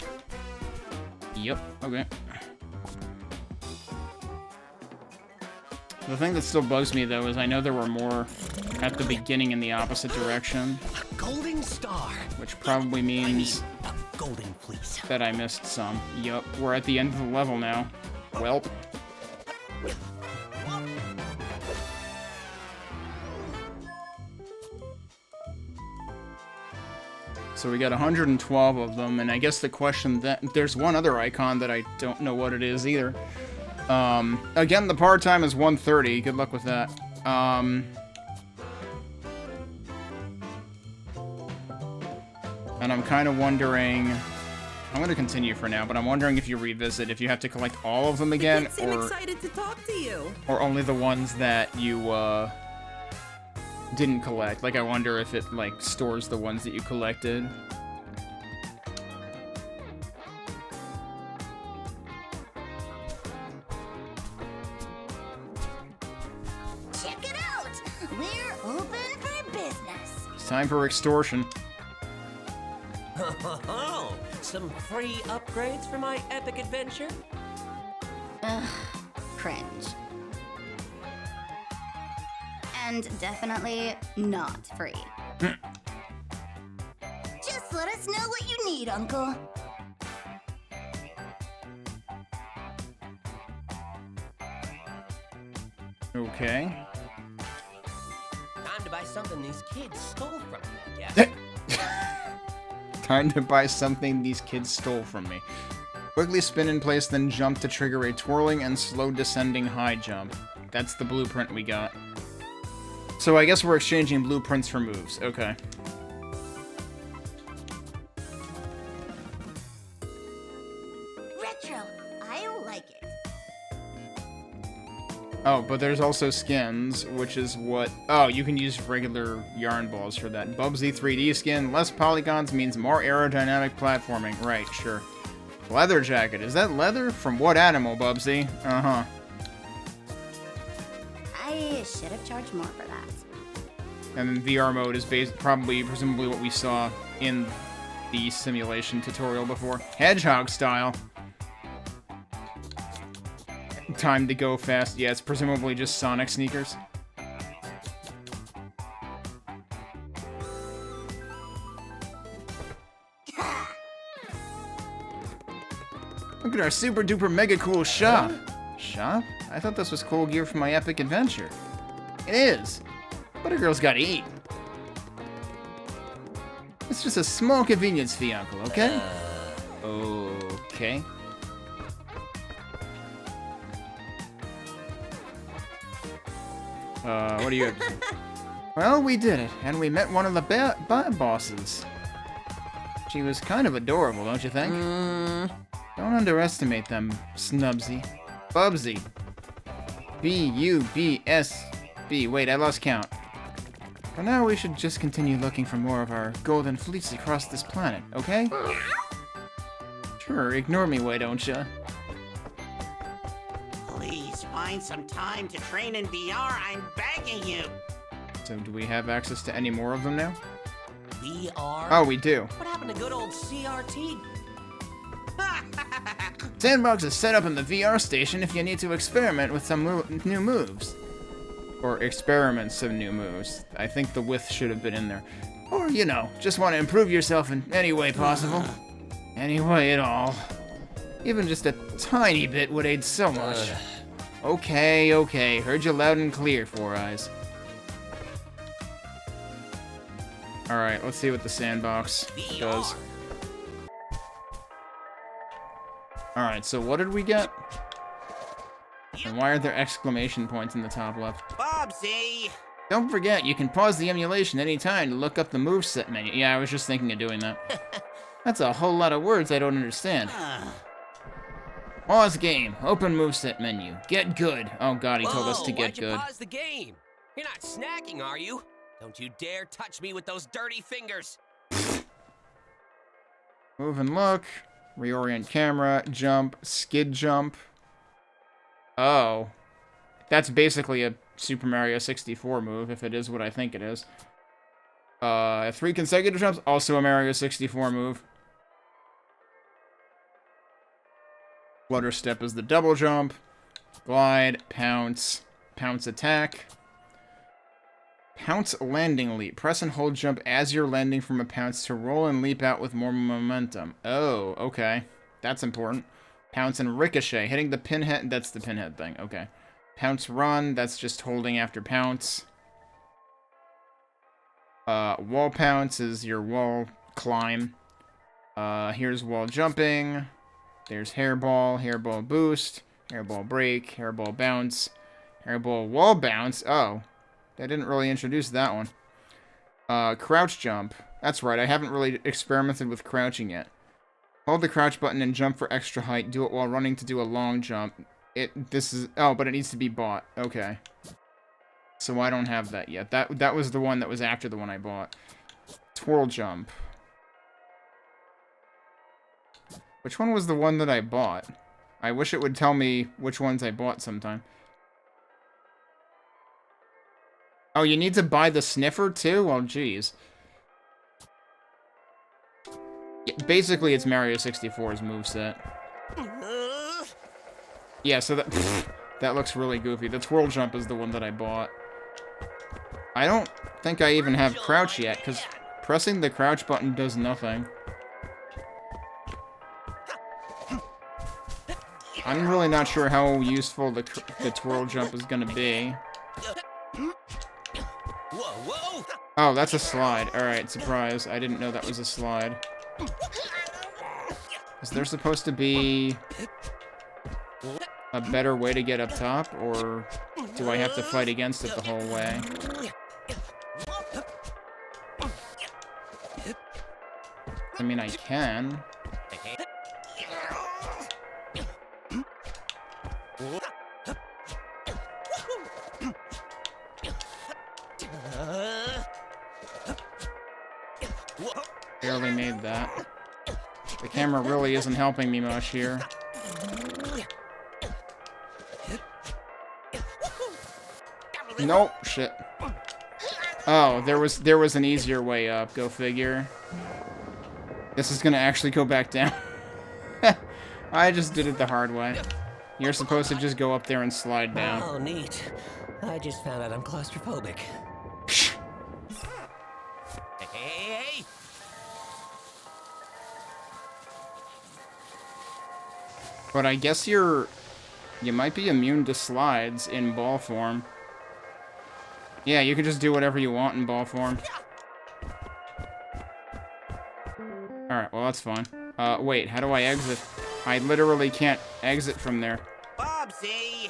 Yep, okay. The thing that still bugs me, though, is I know there were more at the beginning in the opposite direction. A golden star. Which probably means a golden fleece. that I missed some. Yup, we're at the end of the level now. Welp. So we got 112 of them, and I guess the question that there's one other icon that I don't know what it is either. Again, the par time is 1:30. Good luck with that. And I'm kind of wondering. I'm going to continue for now, but I'm wondering if you revisit, if you have to collect all of them again, I'm excited to talk to you. Or only the ones that you didn't collect. Like, I wonder if it, like, stores the ones that you collected. Check it out! We're open for business. It's time for extortion. Oh, some free upgrades for my epic adventure? Ugh, cringe. And definitely not free. Just let us know what you need, Uncle. Okay. Time to buy something these kids stole from me, I guess. Time to buy something these kids stole from me. Quickly spin in place, then jump to trigger a twirling and slow descending high jump. That's the blueprint we got. So I guess we're exchanging blueprints for moves. Okay. Retro. I like it. Oh, but there's also skins, which is what... Oh, you can use regular yarn balls for that. Bubsy 3D skin. Less polygons means more aerodynamic platforming. Right, sure. Leather jacket. Is that leather? From what animal, Bubsy? Uh-huh. I should have charged more for that. And then VR mode is presumably what we saw in the simulation tutorial before. Hedgehog style. Time to go fast. Yeah, it's presumably just Sonic sneakers. Look at our super duper mega cool shop. Shop? I thought this was cool gear for my epic adventure. It is. But a girl's gotta eat. It's just a small convenience fee, Uncle, okay? Okay. What do you have to say? Well, we did it, and we met one of the bosses. She was kind of adorable, don't you think? Don't underestimate them, Snubsy. Bubsy. B-U-B-S-B. Wait, I lost count. For now, we should just continue looking for more of our golden fleets across this planet, okay? Sure, ignore me, why don't ya? Please find some time to train in VR, I'm begging you. So, do we have access to any more of them now? VR? Oh, we do. What happened to good old CRT? Sandbox is set up in the VR station if you need to experiment with some new moves. Or experiment some new moves. I think the width should have been in there. Or, you know, just want to improve yourself in any way possible. Any way at all. Even just a tiny bit would aid so much. Okay, okay. Heard you loud and clear, Four Eyes. Alright, let's see what the sandbox does. Alright, so what did we get? And why are there exclamation points in the top left? Bubsy! Don't forget, you can pause the emulation anytime to look up the moveset menu. Yeah, I was just thinking of doing that. That's a whole lot of words I don't understand. Pause game. Open moveset menu. Get good. Oh god, he told us to get good. Why'd you pause the game? You're not snacking, are you? Don't you dare touch me with those dirty fingers. Move and look. Reorient camera. Jump. Skid jump. Oh. That's basically a Super Mario 64 move, if it is what I think it is. 3 consecutive jumps, also a Mario 64 move. Flutter step is the double jump. Glide, pounce, pounce attack. Pounce landing leap. Press and hold jump as you're landing from a pounce to roll and leap out with more momentum. Oh, okay. That's important. Pounce and ricochet. Hitting the pinhead. That's the pinhead thing. Okay. Pounce run. That's just holding after pounce. Wall pounce is your wall climb. Here's wall jumping. There's hairball. Hairball boost. Hairball break. Hairball bounce. Hairball wall bounce. Oh. I didn't really introduce that one. Crouch jump. That's right, I haven't really experimented with crouching yet. Hold the crouch button and jump for extra height. Do it while running to do a long jump. Oh, but it needs to be bought. Okay. So I don't have that yet. That was the one that was after the one I bought. Twirl jump. Which one was the one that I bought? I wish it would tell me which ones I bought sometime. Oh, you need to buy the sniffer too? Well, jeez. Yeah, basically, it's Mario 64's moveset. Yeah, so that looks really goofy. The twirl jump is the one that I bought. I don't think I even have crouch yet, because pressing the crouch button does nothing. I'm really not sure how useful the twirl jump is going to be. Whoa! Oh, that's a slide. Alright, surprise. I didn't know that was a slide. Is there supposed to be... a better way to get up top, or do I have to fight against it the whole way? I mean, I can. Barely made that. The camera really isn't helping me much here. Nope, shit. Oh, there was an easier way up, go figure. This is gonna actually go back down. I just did it the hard way. You're supposed to just go up there and slide down. Oh, neat. I just found out I'm claustrophobic. Hey! But I guess you might be immune to slides in ball form. Yeah, you can just do whatever you want in ball form. Alright, well that's fine. Wait, how do I exit? I literally can't exit from there. Bubsy!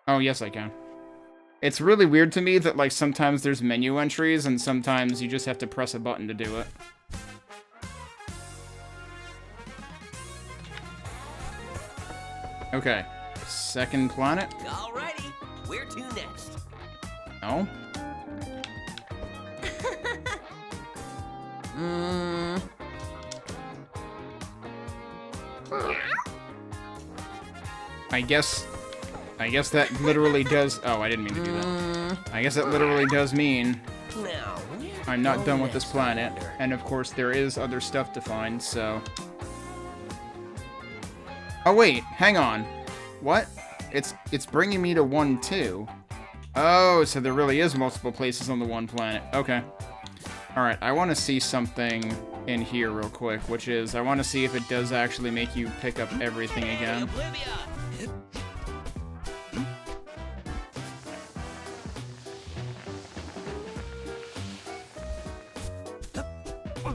Oh, yes I can. It's really weird to me that, like, sometimes there's menu entries and sometimes you just have to press a button to do it. Okay. Second planet? Alrighty, where to next? No? I guess that literally does... Oh, I didn't mean to do that. I guess that literally does mean Now, I'm not done with this planet. And of course, there is other stuff to find, so... Oh, wait, hang on. What? It's bringing me to 1-2. Oh, so there really is multiple places on the one planet. Okay. Alright, I want to see something in here real quick, which is, I want to see if it does actually make you pick up everything again.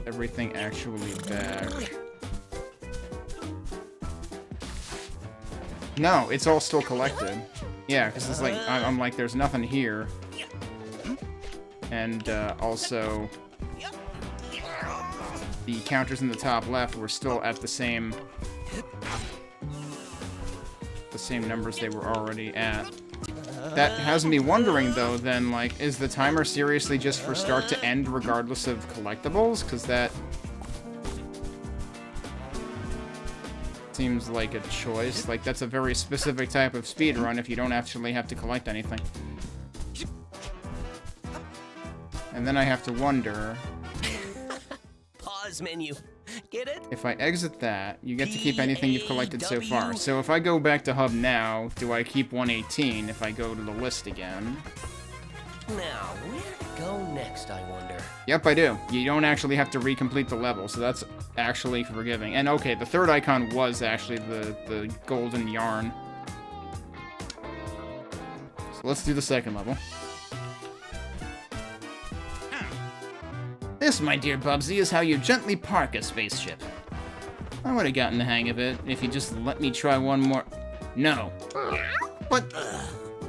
Everything actually back. No, it's all still collected. Yeah, because it's like, I'm like, there's nothing here. And, also, the counters in the top left were still at the same numbers they were already at. That has me wondering, though, then, like, is the timer seriously just for start to end regardless of collectibles? Because that seems like a choice. Like, that's a very specific type of speedrun if you don't actually have to collect anything. And then I have to wonder... Pause menu. Get it? If I exit that, you get to keep anything you've collected so far. So if I go back to hub now, do I keep 118 if I go to the list again? Now, where to go next, I wonder? Yep, I do. You don't actually have to recomplete the level, so that's actually forgiving. And okay, the third icon was actually the golden yarn. So let's do the second level. This, my dear Bubsy, is how you gently park a spaceship. I would have gotten the hang of it if you just let me try one more... No. What?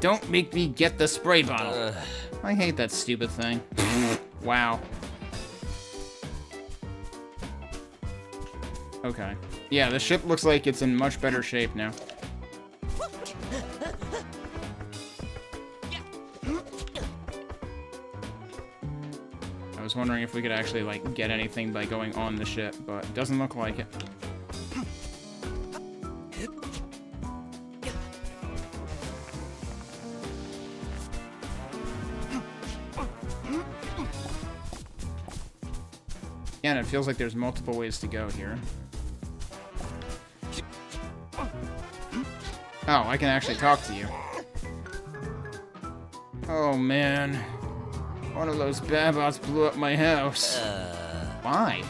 Don't make me get the spray bottle. I hate that stupid thing. Wow. Okay. Yeah, the ship looks like it's in much better shape now. I was wondering if we could actually, like, get anything by going on the ship, but it doesn't look like it. Yeah, and it feels like there's multiple ways to go here. Oh, I can actually talk to you. Oh, man. One of those babots blew up my house. Why?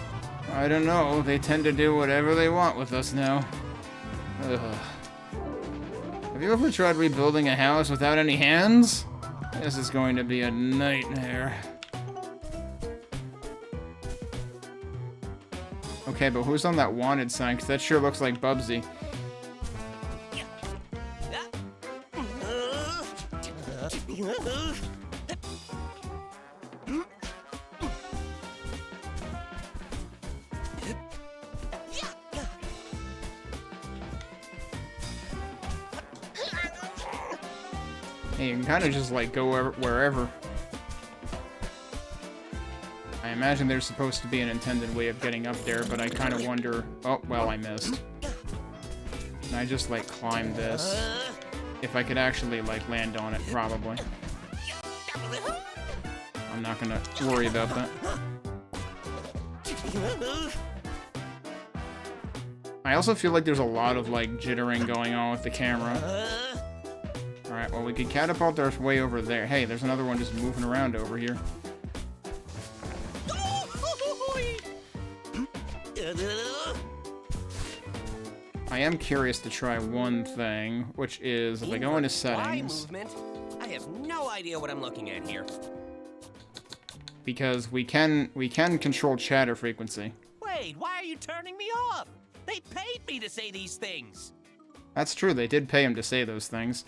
I don't know. They tend to do whatever they want with us now. Ugh. Have you ever tried rebuilding a house without any hands? This is going to be a nightmare. Okay, but who's on that wanted sign? Because that sure looks like Bubsy. Hey, you can kind of just, like, go wherever. I imagine there's supposed to be an intended way of getting up there, but I kind of wonder... Oh, well, I missed. Can I just, like, climb this? If I could actually, like, land on it, probably. I'm not gonna worry about that. I also feel like there's a lot of, like, jittering going on with the camera. Alright, well, we could catapult our way over there. Hey, there's another one just moving around over here. I am curious to try one thing, which is if I go into settings. I have no idea what I'm looking at here. Because we can control chatter frequency. Wait, why are you turning me off? They paid me to say these things. That's true, they did pay him to say those things.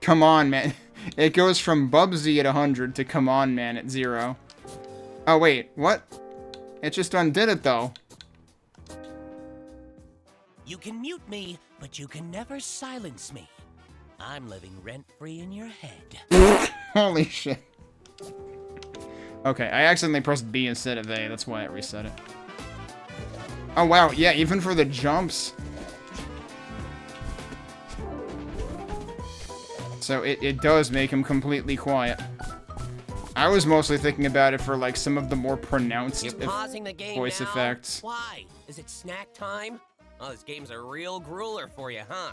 Come on, man. It goes from Bubsy at 100 to come on, man at 0. Oh, wait, what? It just undid it, though. You can mute me, but you can never silence me. I'm living rent-free in your head. Holy shit. Okay, I accidentally pressed B instead of A, that's why it reset it. Oh, wow, yeah, even for the jumps. So it does make him completely quiet. I was mostly thinking about it for, like, some of the more pronounced voice effects. Why? Is it snack time? Oh, this game's a real grueler for you, huh?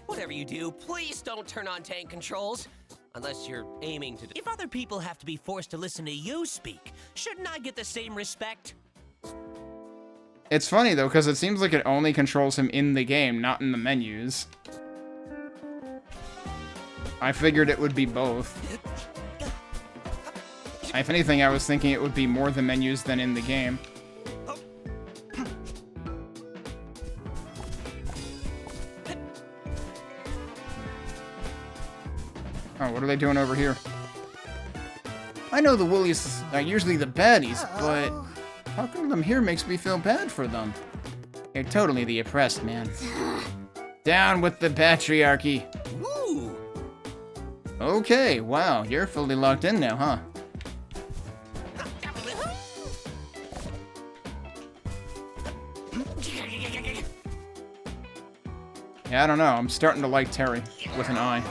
Whatever you do, please don't turn on tank controls. Unless you're aiming to... If other people have to be forced to listen to you speak, shouldn't I get the same respect? It's funny, though, because it seems like it only controls him in the game, not in the menus. I figured it would be both. If anything, I was thinking it would be more the menus than in the game. Oh, what are they doing over here? I know the Woolies are usually the baddies, but talking to them here makes me feel bad for them. You're totally the oppressed, man. Down with the patriarchy. Ooh. Okay, wow, you're fully locked in now, huh? Yeah, I don't know. I'm starting to like Terry with an I.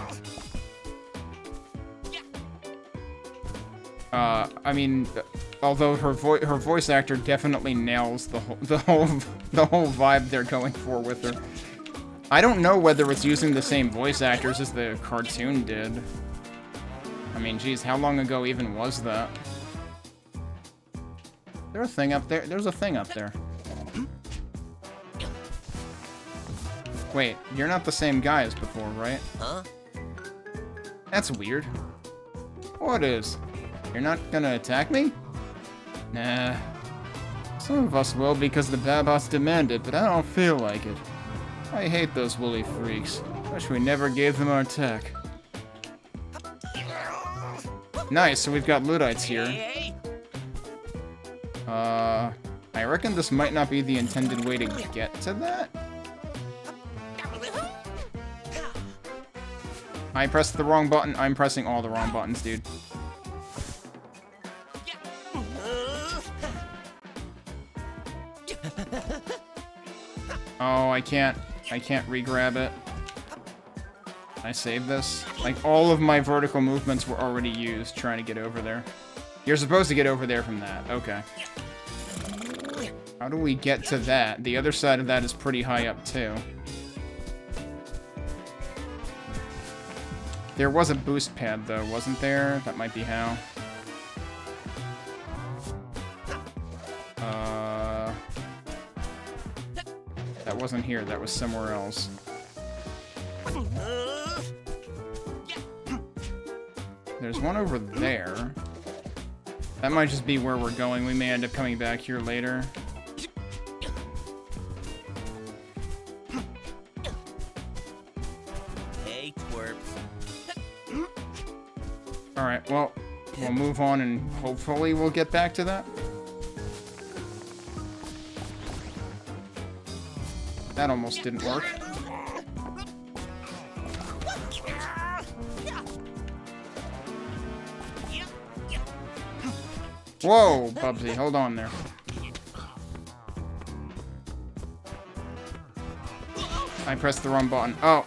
I mean, although her voice actor definitely nails the whole vibe they're going for with her. I don't know whether it's using the same voice actors as the cartoon did. I mean, geez, how long ago even was that? Is there a thing up there? There's a thing up there. Wait, you're not the same guy as before, right? Huh? That's weird. What is? You're not gonna attack me? Nah. Some of us will because the Babos demand it, but I don't feel like it. I hate those woolly freaks. Wish we never gave them our tech. Nice, so we've got Luddites here. I reckon this might not be the intended way to get to that. I pressed the wrong button. I'm pressing all the wrong buttons, dude. Oh, I can't re-grab it. I save this? Like, all of my vertical movements were already used trying to get over there. You're supposed to get over there from that. Okay. How do we get to that? The other side of that is pretty high up, too. There was a boost pad, though, wasn't there? That might be how. That wasn't here. That was somewhere else. There's one over there. That might just be where we're going. We may end up coming back here later. corpse. Alright, well, we'll move on and hopefully we'll get back to that. That almost didn't work. Whoa, Bubsy, hold on there. I pressed the wrong button. Oh.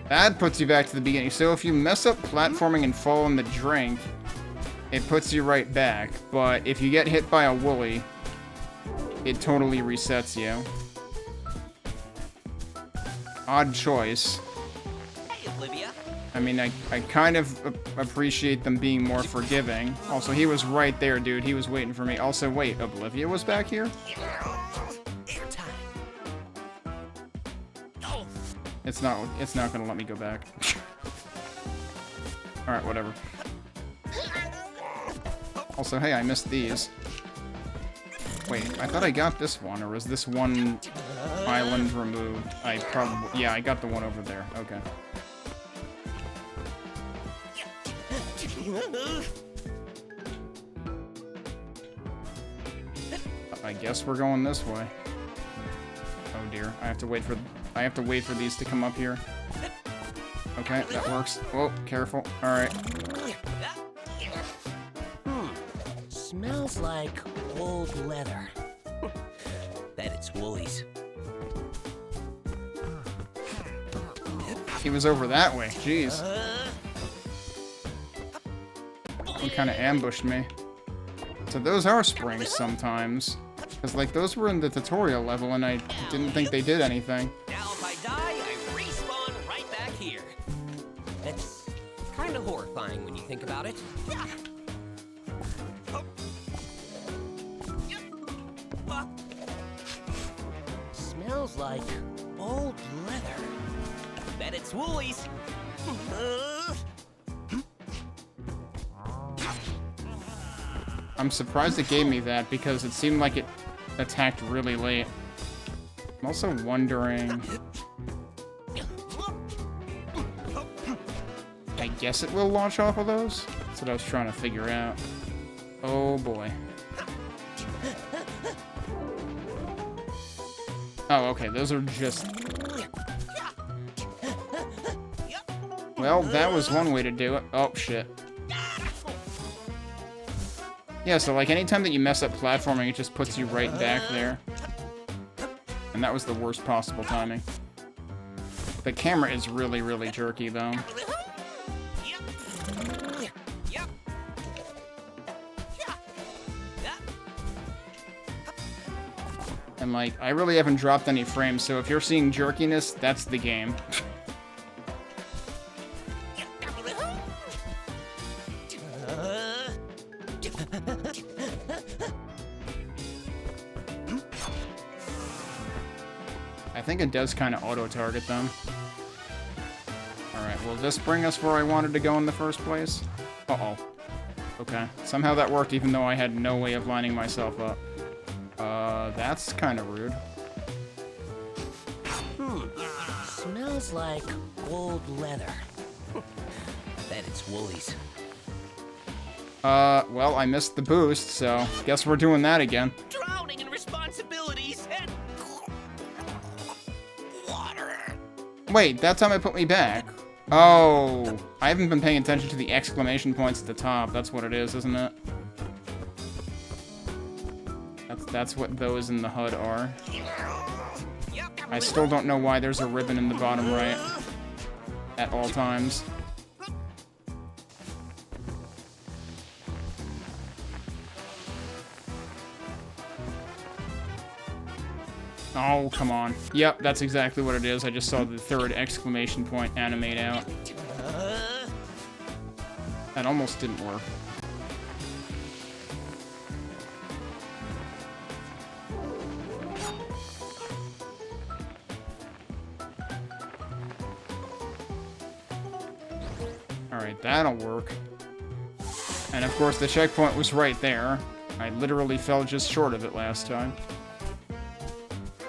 That puts you back to the beginning. So if you mess up platforming and fall in the drink, it puts you right back. But if you get hit by a woolly, it totally resets you. Odd choice. Hey, Olivia. I mean, I kind of appreciate them being more forgiving. Also, he was right there, dude. He was waiting for me. Also, wait, Olivia was back here? Airtime. Oh. It's not gonna let me go back. Alright, whatever. Also, hey, I missed these. Wait, I thought I got this one, or was this one island removed? Yeah, I got the one over there. Okay. I guess we're going this way. Oh dear, I have to wait for these to come up here. Okay, that works. Whoa, careful. All right. Smells like old leather. Bet it's Woolies. He was over that way. Jeez. He kind of ambushed me. So those are springs sometimes. Because, like, those were in the tutorial level, and I didn't think they did anything. Now if I die, I respawn right back here. It's kind of horrifying when you think about it. Smells like old leather. Bet it's Woolies. I'm surprised it gave me that, because it seemed like it attacked really late. I'm also wondering... I guess it will launch off of those? That's what I was trying to figure out. Oh boy. Oh, okay, those are just... Well, that was one way to do it. Oh, shit. Yeah, so like anytime that you mess up platforming, it just puts you right back there. And that was the worst possible timing. The camera is really, really jerky, though. And like, I really haven't dropped any frames, so if you're seeing jerkiness, that's the game. I think it does kind of auto-target them. Alright, will this bring us where I wanted to go in the first place? Uh-oh. Okay. Somehow that worked even though I had no way of lining myself up. That's kind of rude. Smells like old leather. Bet it's Woolies. Well, I missed the boost, so guess we're doing that again. Drowning in responsibilities and water. Wait, that time it put me back. Oh, I haven't been paying attention to the exclamation points at the top. That's what it is, isn't it? That's what those in the HUD are. I still don't know why there's a ribbon in the bottom right at all times. Oh, come on. Yep, that's exactly what it is. I just saw the third exclamation point animate out. That almost didn't work. Alright, that'll work. And of course the checkpoint was right there. I literally fell just short of it last time.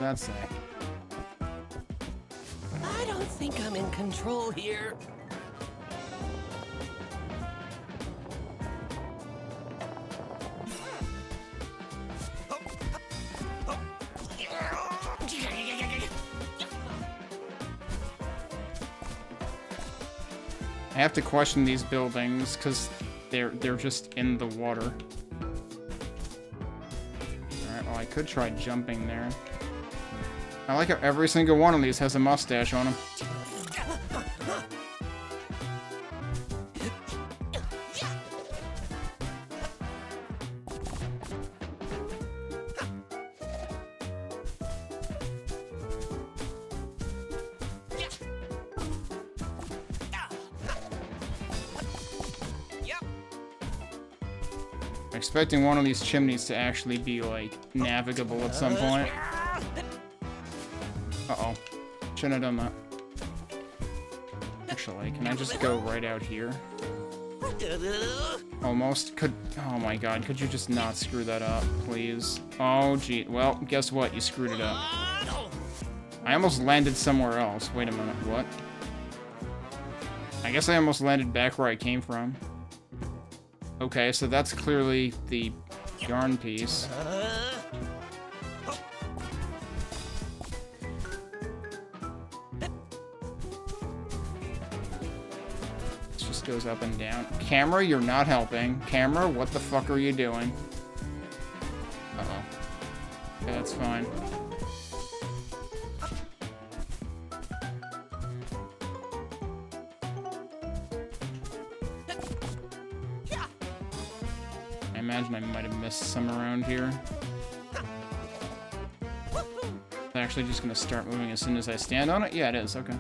That's it. I don't think I'm in control here. I have to question these buildings because they're just in the water. Alright, well I could try jumping there. I like how every single one of these has a mustache on him. Expecting one of these chimneys to actually be, like, navigable at some point. Uh-oh. Shouldn't have done that. Actually, can I just go right out here? Almost. Could... Oh my god, could you just not screw that up, please? Oh, gee. Well, guess what? You screwed it up. I almost landed somewhere else. Wait a minute, what? I guess I almost landed back where I came from. Okay, so that's clearly the yarn piece. This just goes up and down. Camera, you're not helping. Camera, what the fuck are you doing? Uh-oh. Okay, that's fine. I imagine I might have missed some around here. It's actually just gonna start moving as soon as I stand on it? Yeah, it is, okay.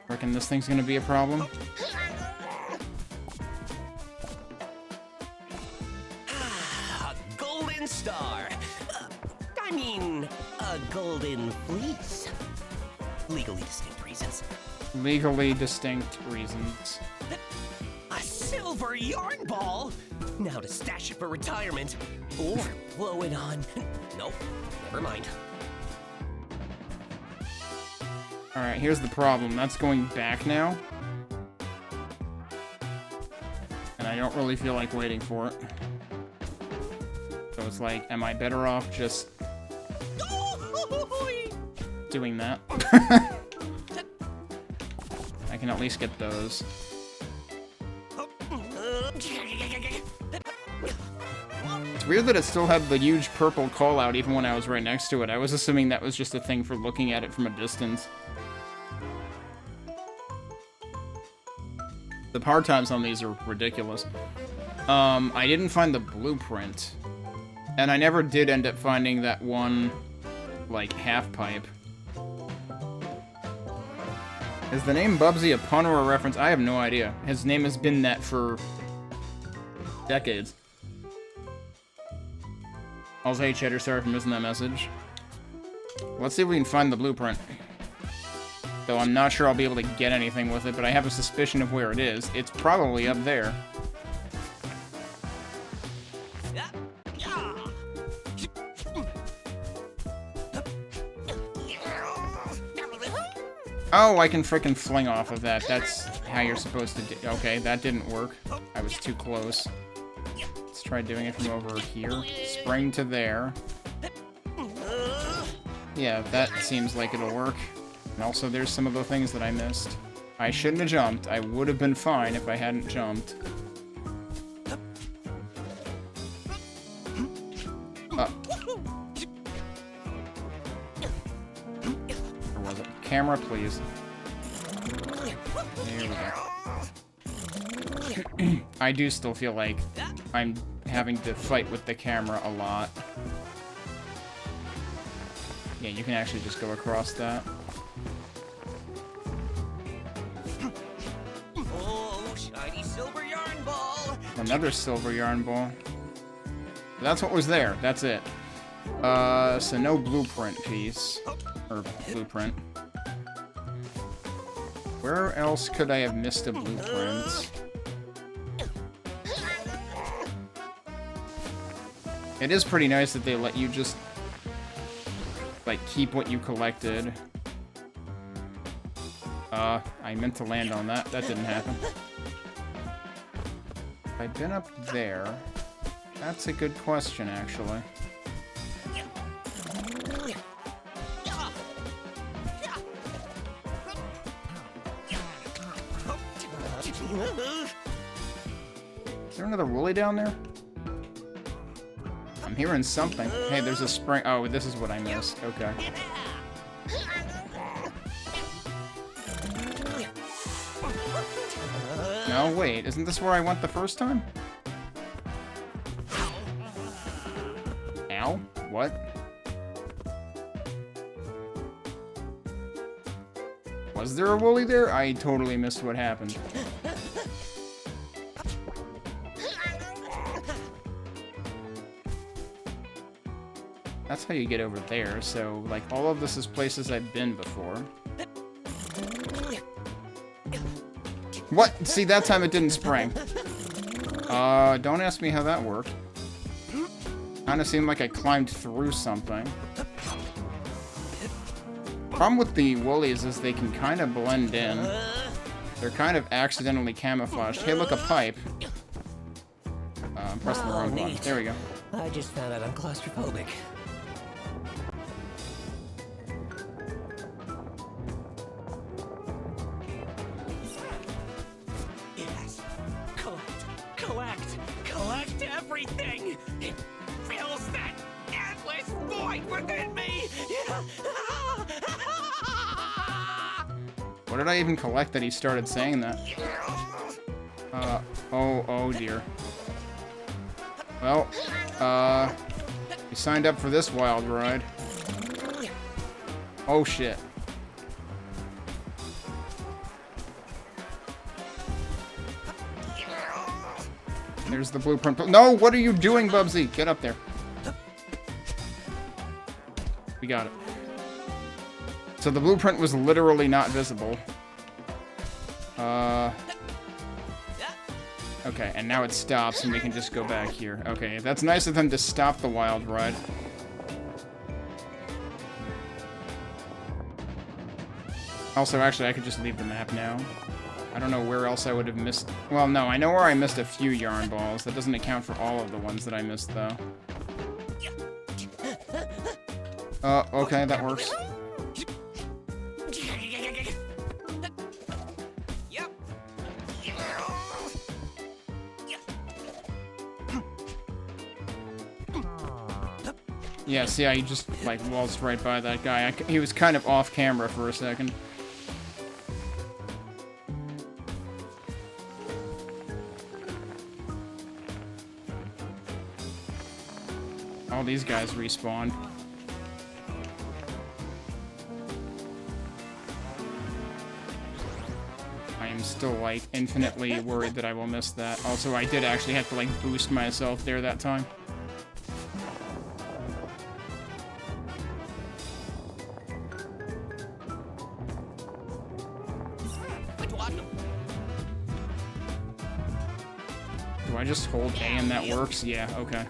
Reckon this thing's gonna be a problem? A golden star. I mean, a golden fleece. Legally distinct reasons. Legally distinct reasons. A silver yarn ball? Now to stash it for retirement. Or blow it on... Nope, never mind. Alright, here's the problem. That's going back now. And I don't really feel like waiting for it. So it's like, am I better off just... doing that? I can at least get those. It's weird that it still had the huge purple call out even when I was right next to it. I was assuming that was just a thing for looking at it from a distance. The power times on these are ridiculous. I didn't find the blueprint. And I never did end up finding that one, like, half pipe. Is the name Bubsy a pun or a reference? I have no idea. His name has been that for decades. Also, hey Cheddar, sorry for missing that message. Let's see if we can find the blueprint. Though I'm not sure I'll be able to get anything with it, but I have a suspicion of where it is. It's probably up there. Oh, I can frickin' fling off of that. That's how you're supposed to do. Okay, that didn't work. I was too close. Let's try doing it from over here. Spring to there. Yeah, that seems like it'll work. And also, there's some of the things that I missed. I shouldn't have jumped. I would have been fine if I hadn't jumped. Or was it? Camera, please. There we go. I do still feel like I'm having to fight with the camera a lot. Yeah, you can actually just go across that. Oh, shiny silver yarn ball. Another silver yarn ball. That's what was there. That's it. So no blueprint piece. Or blueprint. Where else could I have missed a blueprint? It is pretty nice that they let you just like, keep what you collected. I meant to land on that. That didn't happen. If I'd been up there... That's a good question, actually. Is there another woolly down there? I'm hearing something. Hey, there's a spring. Oh, this is what I missed. Okay. No, wait. Isn't this where I went the first time? Ow? What? Was there a woolly there? I totally missed what happened. That's how you get over there, so, like, all of this is places I've been before. What? See, that time it didn't spring. Don't ask me how that worked. Kinda seemed like I climbed through something. Problem with the woolies is they can kind of blend in. They're kind of accidentally camouflaged. Hey, look, a pipe. Press the wrong button. There we go. I just found out I'm claustrophobic. Yes. Collect everything! It fills that endless void within me! What did I even collect that he started saying that? Oh dear. Well, you signed up for this wild ride. Oh shit. There's the blueprint. No, what are you doing, Bubsy? Get up there. We got it. So the blueprint was literally not visible. Okay, and now it stops and we can just go back here. Okay, that's nice of them to stop the wild ride. Also, actually, I could just leave the map now. I don't know where else I would have missed... Well, no, I know where I missed a few yarn balls. That doesn't account for all of the ones that I missed, though. Okay, that works. Yeah, see how you just, like, waltzed right by that guy. He was kind of off camera for a second. All these guys respawn. I am still, like, infinitely worried that I will miss that. Also, I did actually have to, like, boost myself there that time. Do I just hold A and that works? Yeah, okay.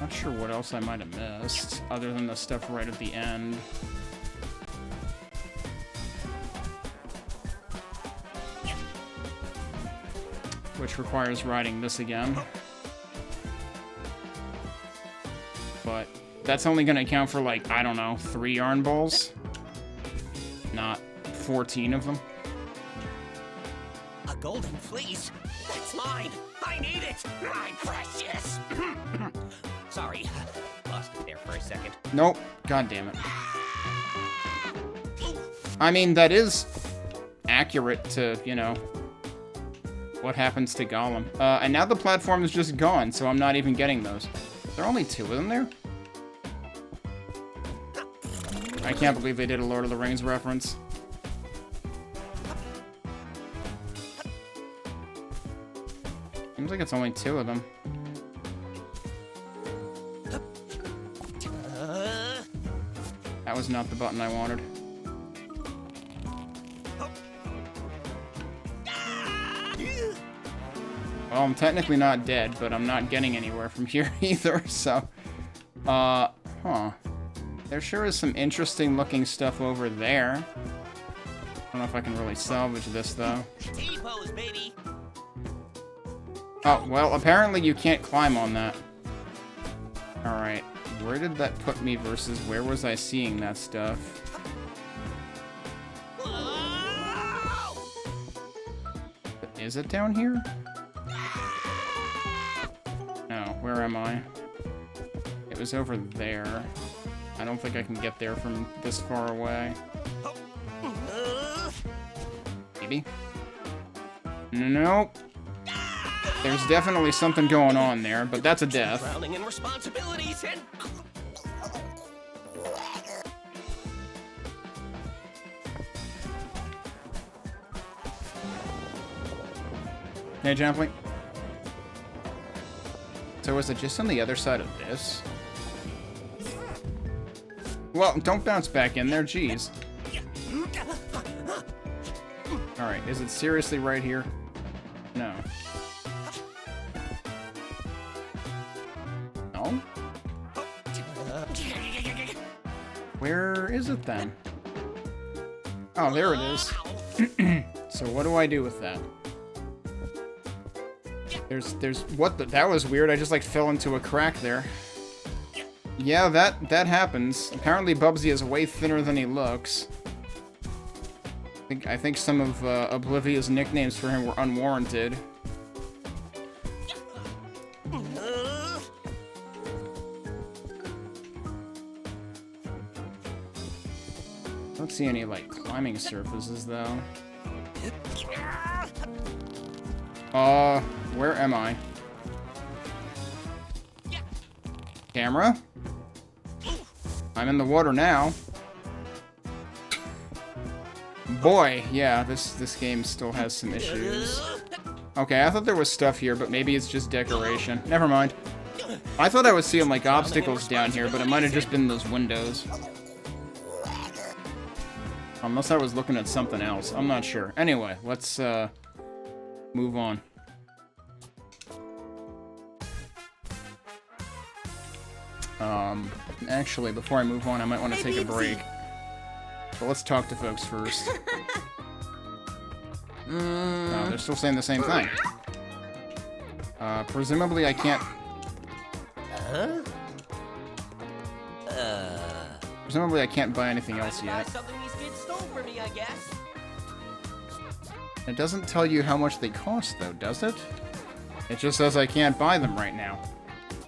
Not sure what else I might have missed, other than the stuff right at the end. Which requires riding this again. But that's only going to account for, like, I don't know, 3 yarn balls? Not 14 of them. A golden fleece? That's mine! I need it! My precious! Sorry, lost it there for a second. Nope. God damn it. I mean, that is accurate to, you know, what happens to Gollum. And now the platform is just gone, so I'm not even getting those. There are only 2 of them there? I can't believe they did a Lord of the Rings reference. like it's only 2 of them. That was not the button I wanted. Well, I'm technically not dead, but I'm not getting anywhere from here either, so... huh. There sure is some interesting looking stuff over there. I don't know if I can really salvage this, though. T-pose, baby. Oh, well, apparently you can't climb on that. Alright, where did that put me versus where was I seeing that stuff? Whoa! Is it down here? No, where am I? It was over there. I don't think I can get there from this far away. Maybe? Nope. There's definitely something going on there, but that's a death. Drowning in responsibilities and... Hey, Jumpling. So is it just on the other side of this? Well, don't bounce back in there, jeez. Alright, is it seriously right here? No. No? Where is it then? Oh, there it is. So what do I do with that? What the, that was weird, I just like fell into a crack there. Yeah, that happens. Apparently Bubsy is way thinner than he looks. I think some of Oblivia's nicknames for him were unwarranted. I don't see any, like, climbing surfaces, though. Where am I? Camera? I'm in the water now. Boy, yeah, this game still has some issues. Okay, I thought there was stuff here, but maybe it's just decoration. Never mind. I thought I was seeing, like, obstacles down here, but it might have just been those windows. Unless I was looking at something else. I'm not sure. Anyway, let's, move on. Actually, before I move on, I might want to take a break. But let's talk to folks first. No, they're still saying the same thing. Presumably I can't... Presumably I can't buy anything else yet. Something these kids stole from me, I guess. It doesn't tell you how much they cost, though, does it? It just says I can't buy them right now.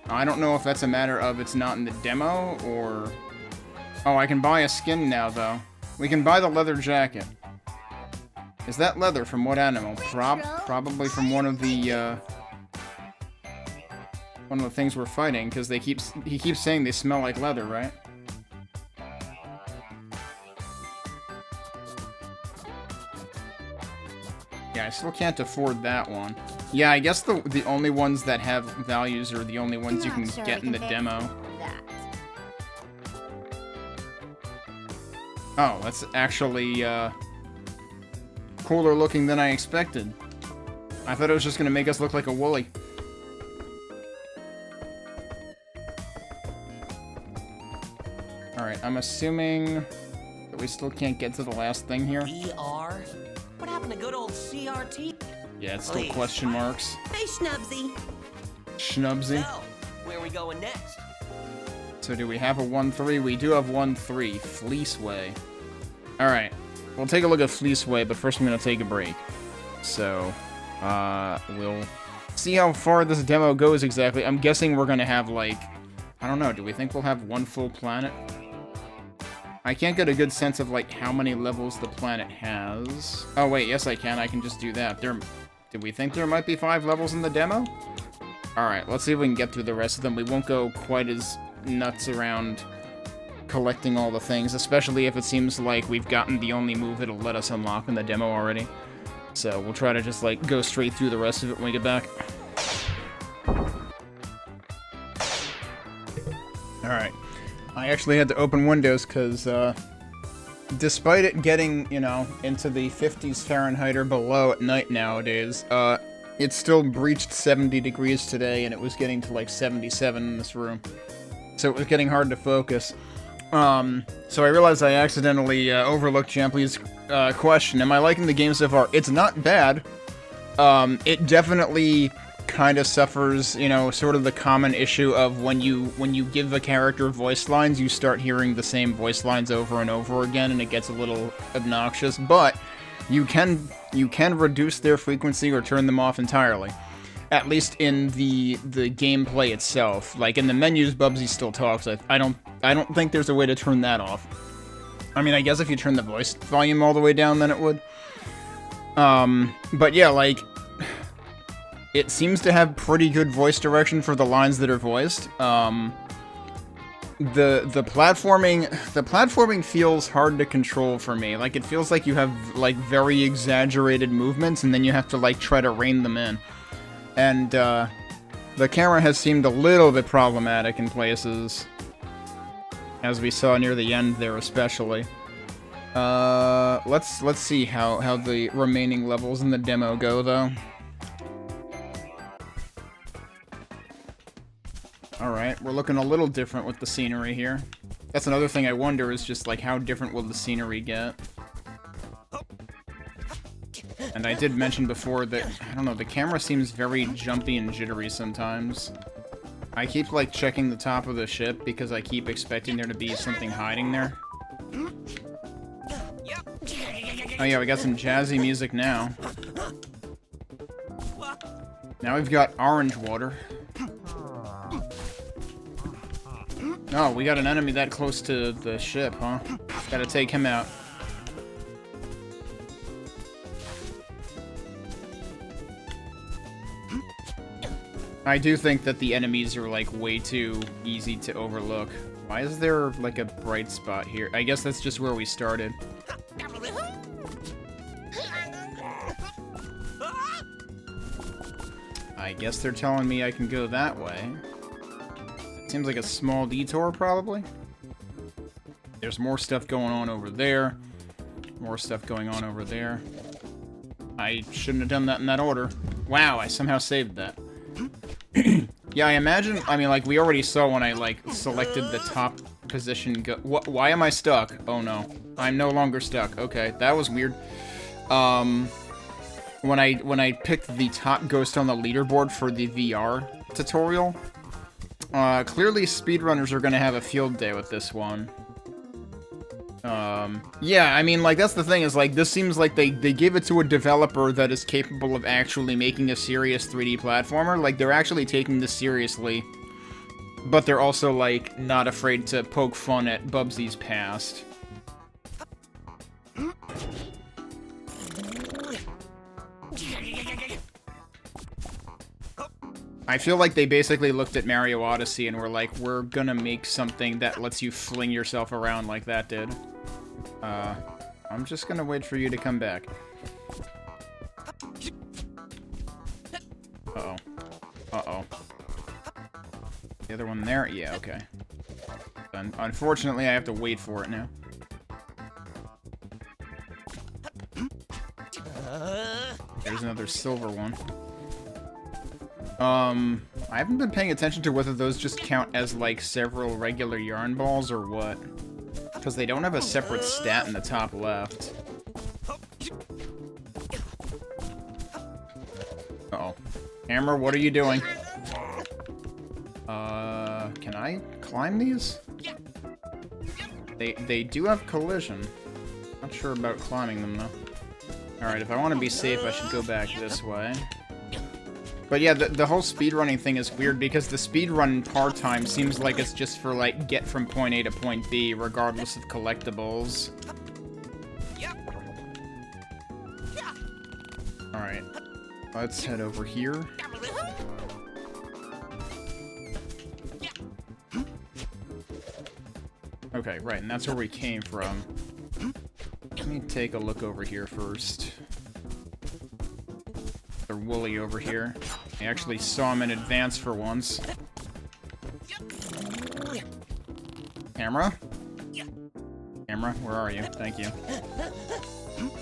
I don't know if that's a matter of it's not in the demo, or... Oh, I can buy a skin now, though. We can buy the leather jacket. Is that leather from what animal? Probably from one of the things we're fighting, because he keeps saying they smell like leather, right? Yeah, I still can't afford that one. Yeah, I guess the only ones that have values are the only ones you can get in the demo. Oh, that's actually, cooler looking than I expected. I thought it was just gonna make us look like a woolly. Alright, I'm assuming that we still can't get to the last thing here. VR? What happened to good old CRT? Yeah, it's still question marks. Hey, Schnubsy. Schnubsy. So, where are we going next? So do we have a 1-3? We do have 1-3. Fleeceway. Alright. We'll take a look at Fleeceway, but first I'm going to take a break. So, we'll see how far this demo goes exactly. I'm guessing we're going to have, like... I don't know, do we think we'll have one full planet? I can't get a good sense of, like, how many levels the planet has. Oh, wait, yes I can. I can just do that. Did we think there might be 5 levels in the demo? Alright, let's see if we can get through the rest of them. We won't go quite as nuts around collecting all the things, especially if it seems like we've gotten the only move it'll let us unlock in the demo already. So we'll try to just, like, go straight through the rest of it when we get back. I actually had to open Windows because, despite it getting, you know, into the 50s Fahrenheit or below at night nowadays, it still breached 70 degrees today, and it was getting to like 77 in this room. So it was getting hard to focus. So I realized I accidentally overlooked Champley's question. Am I liking the game so far? It's not bad. It definitely kind of suffers, you know, sort of the common issue of when you give a character voice lines, you start hearing the same voice lines over and over again, and it gets a little obnoxious. But you can reduce their frequency or turn them off entirely. At least in the gameplay itself. Like in the menus, Bubsy still talks. I don't think there's a way to turn that off. I mean, I guess if you turn the voice volume all the way down, then it would. But yeah, like, it seems to have pretty good voice direction for the lines that are voiced. The platforming feels hard to control for me. Like, it feels like you have like very exaggerated movements, and then you have to like try to rein them in. And the camera has seemed a little bit problematic in places, as we saw near the end there especially. Let's see how the remaining levels in the demo go, though. Alright, we're looking a little different with the scenery here. That's another thing I wonder, is just like how different will the scenery get. And I did mention before that, I don't know, the camera seems very jumpy and jittery sometimes. I keep, like, checking the top of the ship because I keep expecting there to be something hiding there. Oh yeah, we got some jazzy music now. Now we've got orange water. Oh, we got an enemy that close to the ship, huh? Gotta take him out. I do think that the enemies are, like, way too easy to overlook. Why is there, like, a bright spot here? I guess that's just where we started. I guess they're telling me I can go that way. Seems like a small detour, probably. There's more stuff going on over there. More stuff going on over there. I shouldn't have done that in that order. Wow, I somehow saved that. Yeah, I imagine, I mean, like, we already saw when I, like, selected the top position why am I stuck? Oh, no. I'm no longer stuck. Okay, that was weird. When I picked the top ghost on the leaderboard for the VR tutorial, clearly speedrunners are gonna have a field day with this one. Yeah, I mean, like, that's the thing, is, like, this seems like they gave it to a developer that is capable of actually making a serious 3D platformer. Like, they're actually taking this seriously, but they're also, like, not afraid to poke fun at Bubsy's past. I feel like they basically looked at Mario Odyssey and were like, we're gonna make something that lets you fling yourself around like that did. I'm just gonna wait for you to come back. Uh-oh. Uh-oh. The other one there? Yeah, okay. Unfortunately, I have to wait for it now. There's another silver one. I haven't been paying attention to whether those just count as, like, several regular yarn balls or what. Because they don't have a separate stat in the top left. Uh-oh. Hammer, what are you doing? Can I climb these? They do have collision. Not sure about climbing them, though. Alright, if I want to be safe, I should go back this way. But yeah, the whole speedrunning thing is weird because the speedrun par time seems like it's just for, like, get from point A to point B, regardless of collectibles. Alright. Let's head over here. Okay, right, and that's where we came from. Let me take a look over here first. They're woolly over here. I actually saw him in advance for once. Camera? Camera, where are you? Thank you.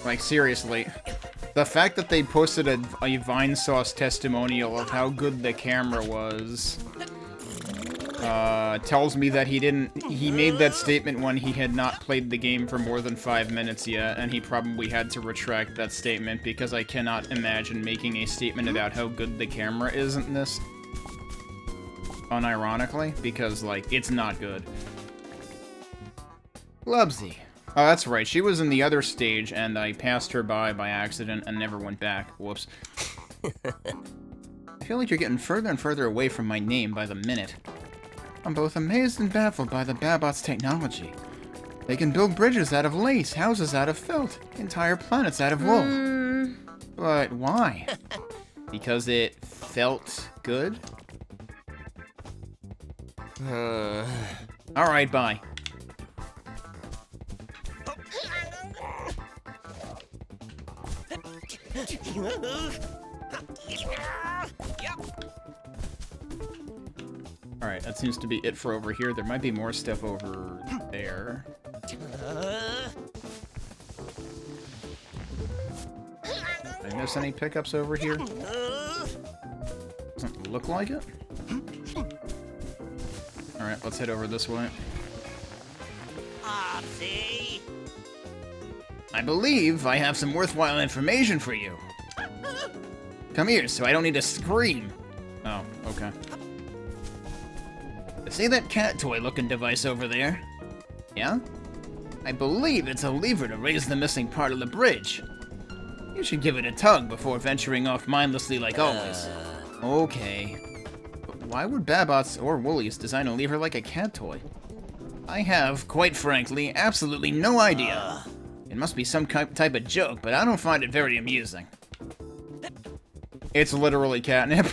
Like, seriously. The fact that they posted a Vine Sauce testimonial of how good the camera was, tells me that he made that statement when he had not played the game for more than 5 minutes yet, and he probably had to retract that statement because I cannot imagine making a statement about how good the camera is in this. Unironically, because, like, it's not good. Bubsy. Oh, that's right. She was in the other stage, and I passed her by accident and never went back. Whoops. I feel like you're getting further and further away from my name by the minute. I'm both amazed and baffled by the Babot's technology. They can build bridges out of lace, houses out of felt, entire planets out of wool. But why? Because it felt good? Alright, bye. Alright, that seems to be it for over here. There might be more stuff over there. Did I miss any pickups over here? Doesn't look like it. Alright, let's head over this way. Bubsy! I believe I have some worthwhile information for you. Come here, so I don't need to scream. Oh, okay. See that cat toy looking device over there? Yeah? I believe it's a lever to raise the missing part of the bridge. You should give it a tug before venturing off mindlessly like always. Okay. But why would Babots or Woolies design a lever like a cat toy? I have, quite frankly, absolutely no idea. It must be some type of joke, but I don't find it very amusing. It's literally catnip.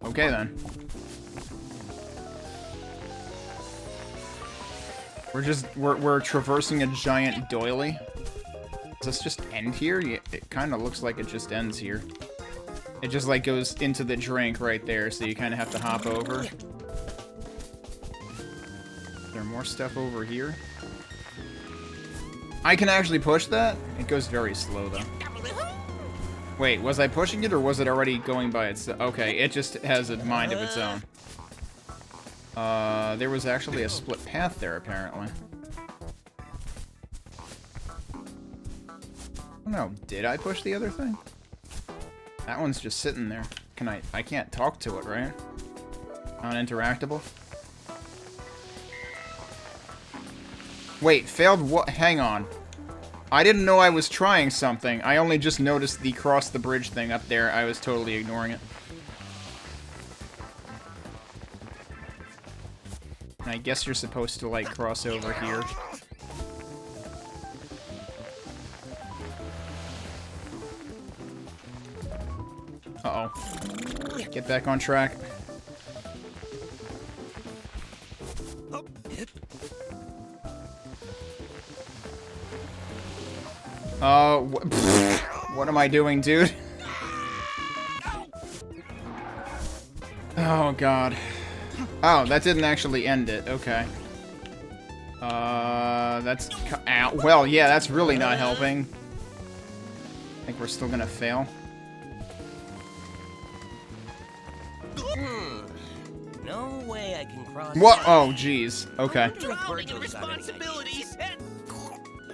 Okay then. We're traversing a giant doily. Does this just end here? Yeah, it kind of looks like it just ends here. It just like goes into the drink right there, so you kind of have to hop over. Is there more stuff over here? I can actually push that? It goes very slow though. Wait, was I pushing it or was it already going by itself? Okay, it just has a mind of its own. There was actually a split path there apparently. No, did I push the other thing? That one's just sitting there. Can I can't talk to it, right? Uninteractable? Wait, failed what? Hang on. I didn't know I was trying something. I only just noticed the cross the bridge thing up there. I was totally ignoring it. And I guess you're supposed to, like, cross over here. Uh-oh. Get back on track. What am I doing, dude? Oh, God. Oh, that didn't actually end it. Okay. That's... Ow. Well, yeah, that's really not helping. I think we're still gonna fail. No way I can cross. What? Oh, jeez. Okay. Responsibilities.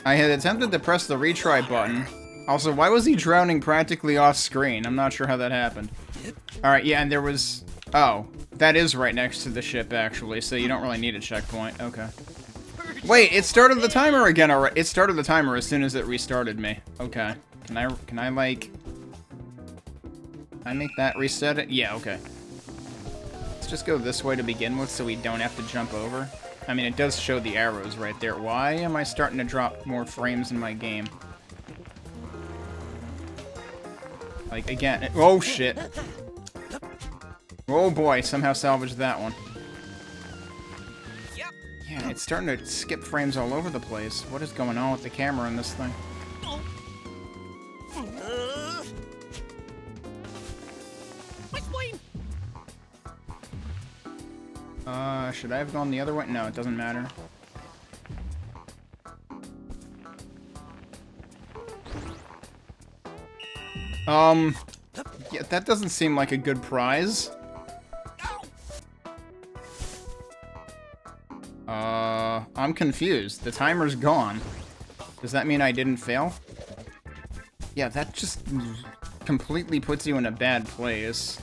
I had attempted to press the retry button. Also, why was he drowning practically off screen? I'm not sure how that happened. Alright, yeah, and there was... Oh, that is right next to the ship, actually, so you don't really need a checkpoint. Okay. Wait, it started the timer again already. It started the timer as soon as it restarted me. Okay. Can I, like... Can I make that reset it? Yeah, okay. Let's just go this way to begin with so we don't have to jump over. I mean, it does show the arrows right there. Why am I starting to drop more frames in my game? Like, again... Oh, shit. Oh, boy. Somehow salvaged that one. Yeah, it's starting to skip frames all over the place. What is going on with the camera in this thing? Should I have gone the other way? No, it doesn't matter. Yeah, that doesn't seem like a good prize. I'm confused. The timer's gone. Does that mean I didn't fail? Yeah, that just completely puts you in a bad place.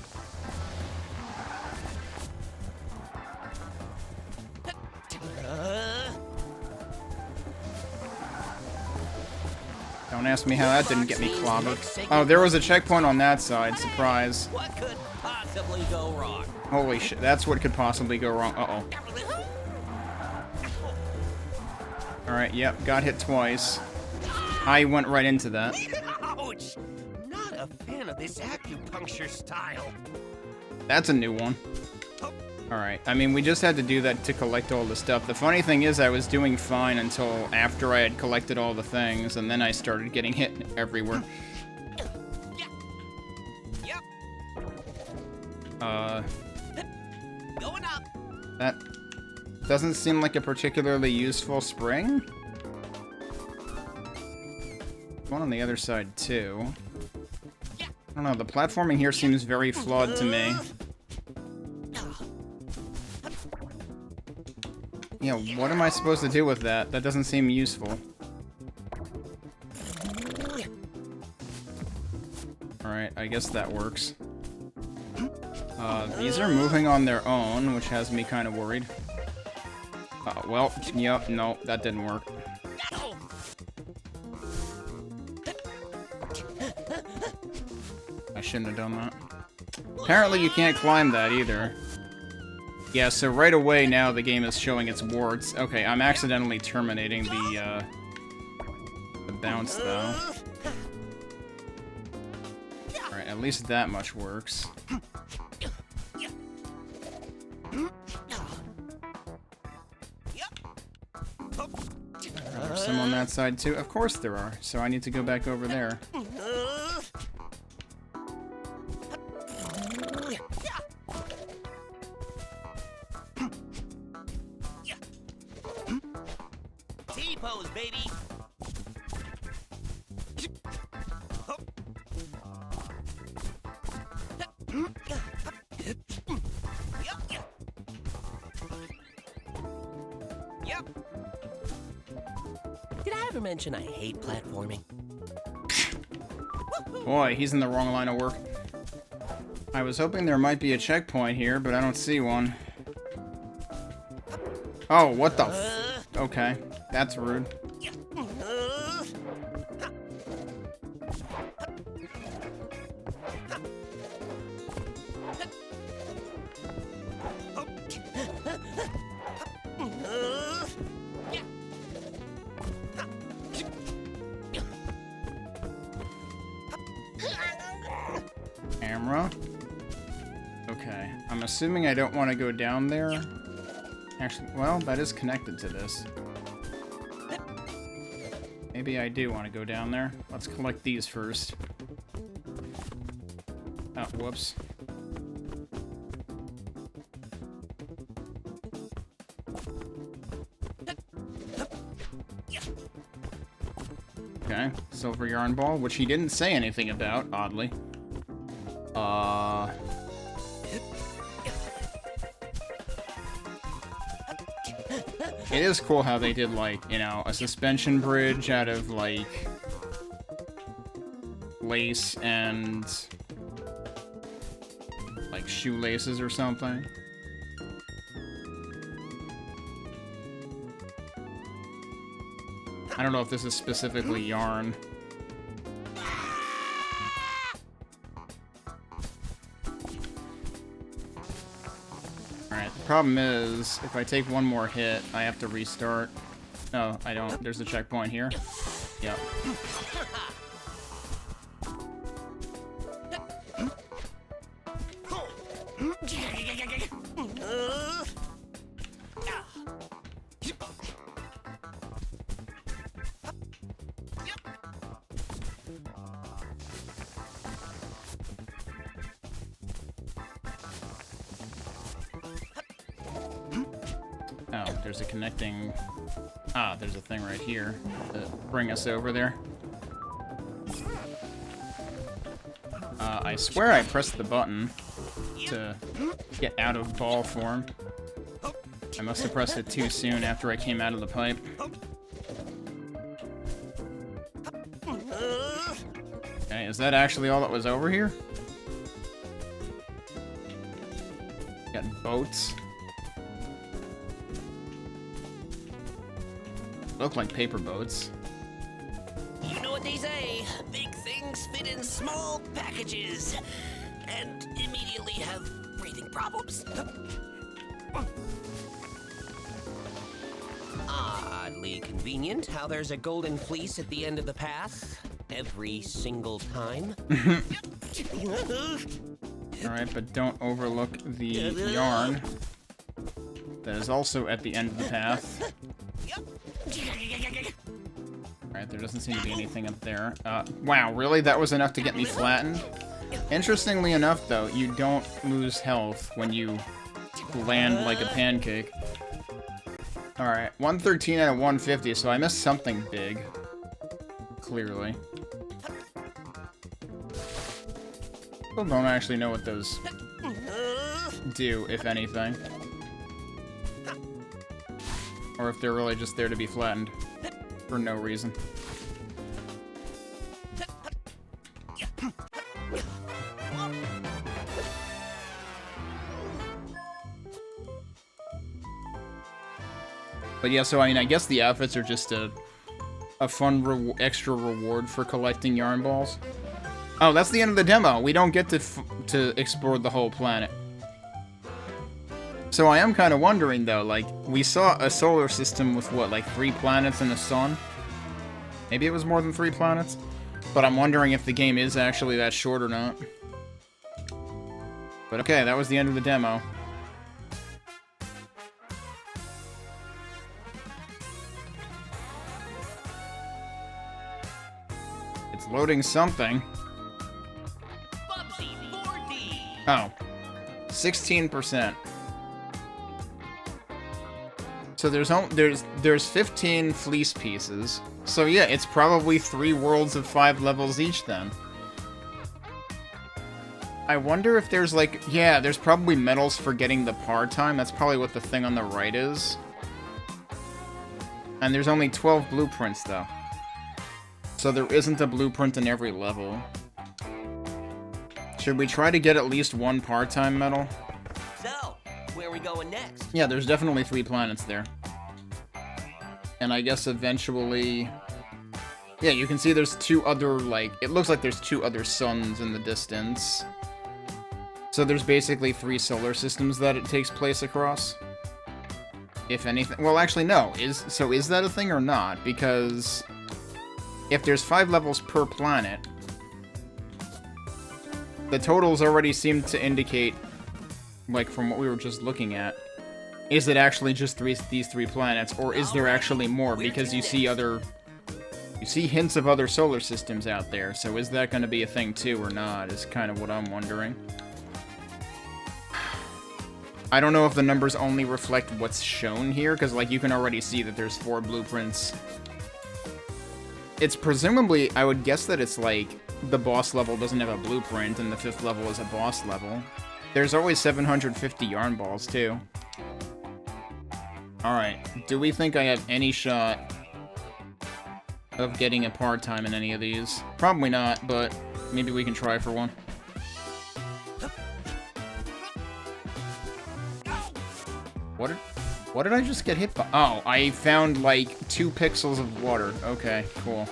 Don't ask me how that didn't get me clobbered. Oh, there was a checkpoint on that side. Surprise. What could possibly go wrong? Holy shit, that's what could possibly go wrong. Uh-oh. Alright, yep, got hit twice. I went right into that. Ouch! Not a fan of this acupuncture style. That's a new one. Alright, I mean, we just had to do that to collect all the stuff. The funny thing is, I was doing fine until after I had collected all the things, and then I started getting hit everywhere. Yep. Going up. That doesn't seem like a particularly useful spring. One on the other side, too. I don't know, the platforming here seems very flawed to me. Yeah, what am I supposed to do with that? That doesn't seem useful. Alright, I guess that works. These are moving on their own, which has me kind of worried. Well, yep, no, that didn't work. I shouldn't have done that. Apparently you can't climb that either. Yeah, so right away now the game is showing its warts. Okay, I'm accidentally terminating the bounce, though. Alright, at least that much works. Are there some on that side, too? Of course there are, so I need to go back over there. T-pose, baby. Yep. Did I ever mention I hate platforming? Boy, he's in the wrong line of work. I was hoping there might be a checkpoint here, but I don't see one. Oh, what the f- Okay, that's rude. Camera. Okay, I'm assuming I don't want to go down there. Actually, well, that is connected to this. Maybe I do want to go down there. Let's collect these first. Oh, whoops. Okay, silver yarn ball, which he didn't say anything about, oddly. It is cool how they did, like, you know, a suspension bridge out of, like, lace and, like, shoelaces or something. I don't know if this is specifically yarn. Alright, the problem is, if I take one more hit, I have to restart. No, I don't. There's a checkpoint here. Yep. Oh, there's a connecting... Ah, there's a thing right here to bring us over there. I swear I pressed the button to get out of ball form. I must have pressed it too soon after I came out of the pipe. Okay, is that actually all that was over here? Got boats. Look like paper boats. You know what they say, big things fit in small packages, and immediately have breathing problems. Oddly convenient how there's a golden fleece at the end of the path every single time. Alright, but don't overlook the yarn that is also at the end of the path. Alright, there doesn't seem to be anything up there. Wow, really? That was enough to get me flattened? Interestingly enough, though, you don't lose health when you land like a pancake. Alright, 113 out of 150, so I missed something big. Clearly. Still don't actually know what those do, if anything. Or if they're really just there to be flattened. For no reason. But yeah, so I mean, I guess the outfits are just a fun extra reward for collecting yarn balls. Oh, that's the end of the demo. We don't get to explore the whole planet. So I am kind of wondering, though, like, we saw a solar system with, what, like 3 planets and a sun? Maybe it was more than 3 planets? But I'm wondering if the game is actually that short or not. But okay, that was the end of the demo. It's loading something. Bubsy 4D. Oh. 16%. So there's 15 fleece pieces. So yeah, it's probably 3 worlds of 5 levels each then. I wonder if there's like, yeah, there's probably medals for getting the par time. That's probably what the thing on the right is. And there's only 12 blueprints though. So there isn't a blueprint in every level. Should we try to get at least 1 par time medal? So, where are we going next? Yeah, there's definitely 3 planets there. And I guess eventually... Yeah, you can see there's 2 other, like... It looks like there's 2 other suns in the distance. So there's basically 3 solar systems that it takes place across. If anything... Well, actually, no. Is that a thing or not? Because... If there's 5 levels per planet... The totals already seem to indicate... Like, from what we were just looking at... Is it actually just these 3 planets, or is there actually more? Because you see you see hints of other solar systems out there, so is that going to be a thing too, or not, is kind of what I'm wondering. I don't know if the numbers only reflect what's shown here, because, like, you can already see that there's 4 blueprints. It's presumably, I would guess that it's like, the boss level doesn't have a blueprint, and the 5th level is a boss level. There's always 750 yarn balls, too. Alright, do we think I have any shot of getting a par time in any of these? Probably not, but maybe we can try for one. What did I just get hit by? Oh, I found like 2 pixels of water. Okay, cool.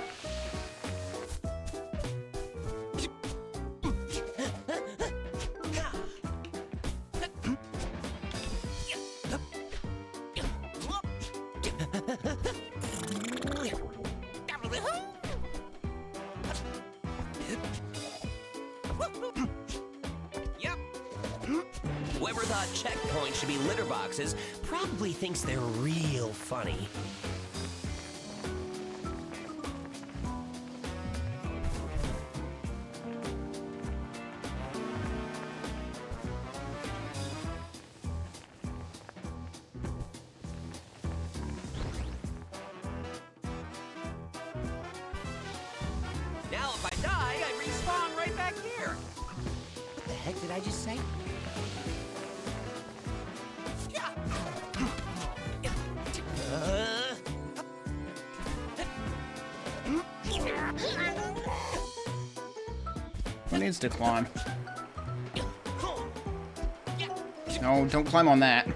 Whoever thought checkpoints should be litter boxes probably thinks they're real funny. Now if I die, I respawn right back here. What the heck did I just say? Who needs to climb? No, don't climb on that.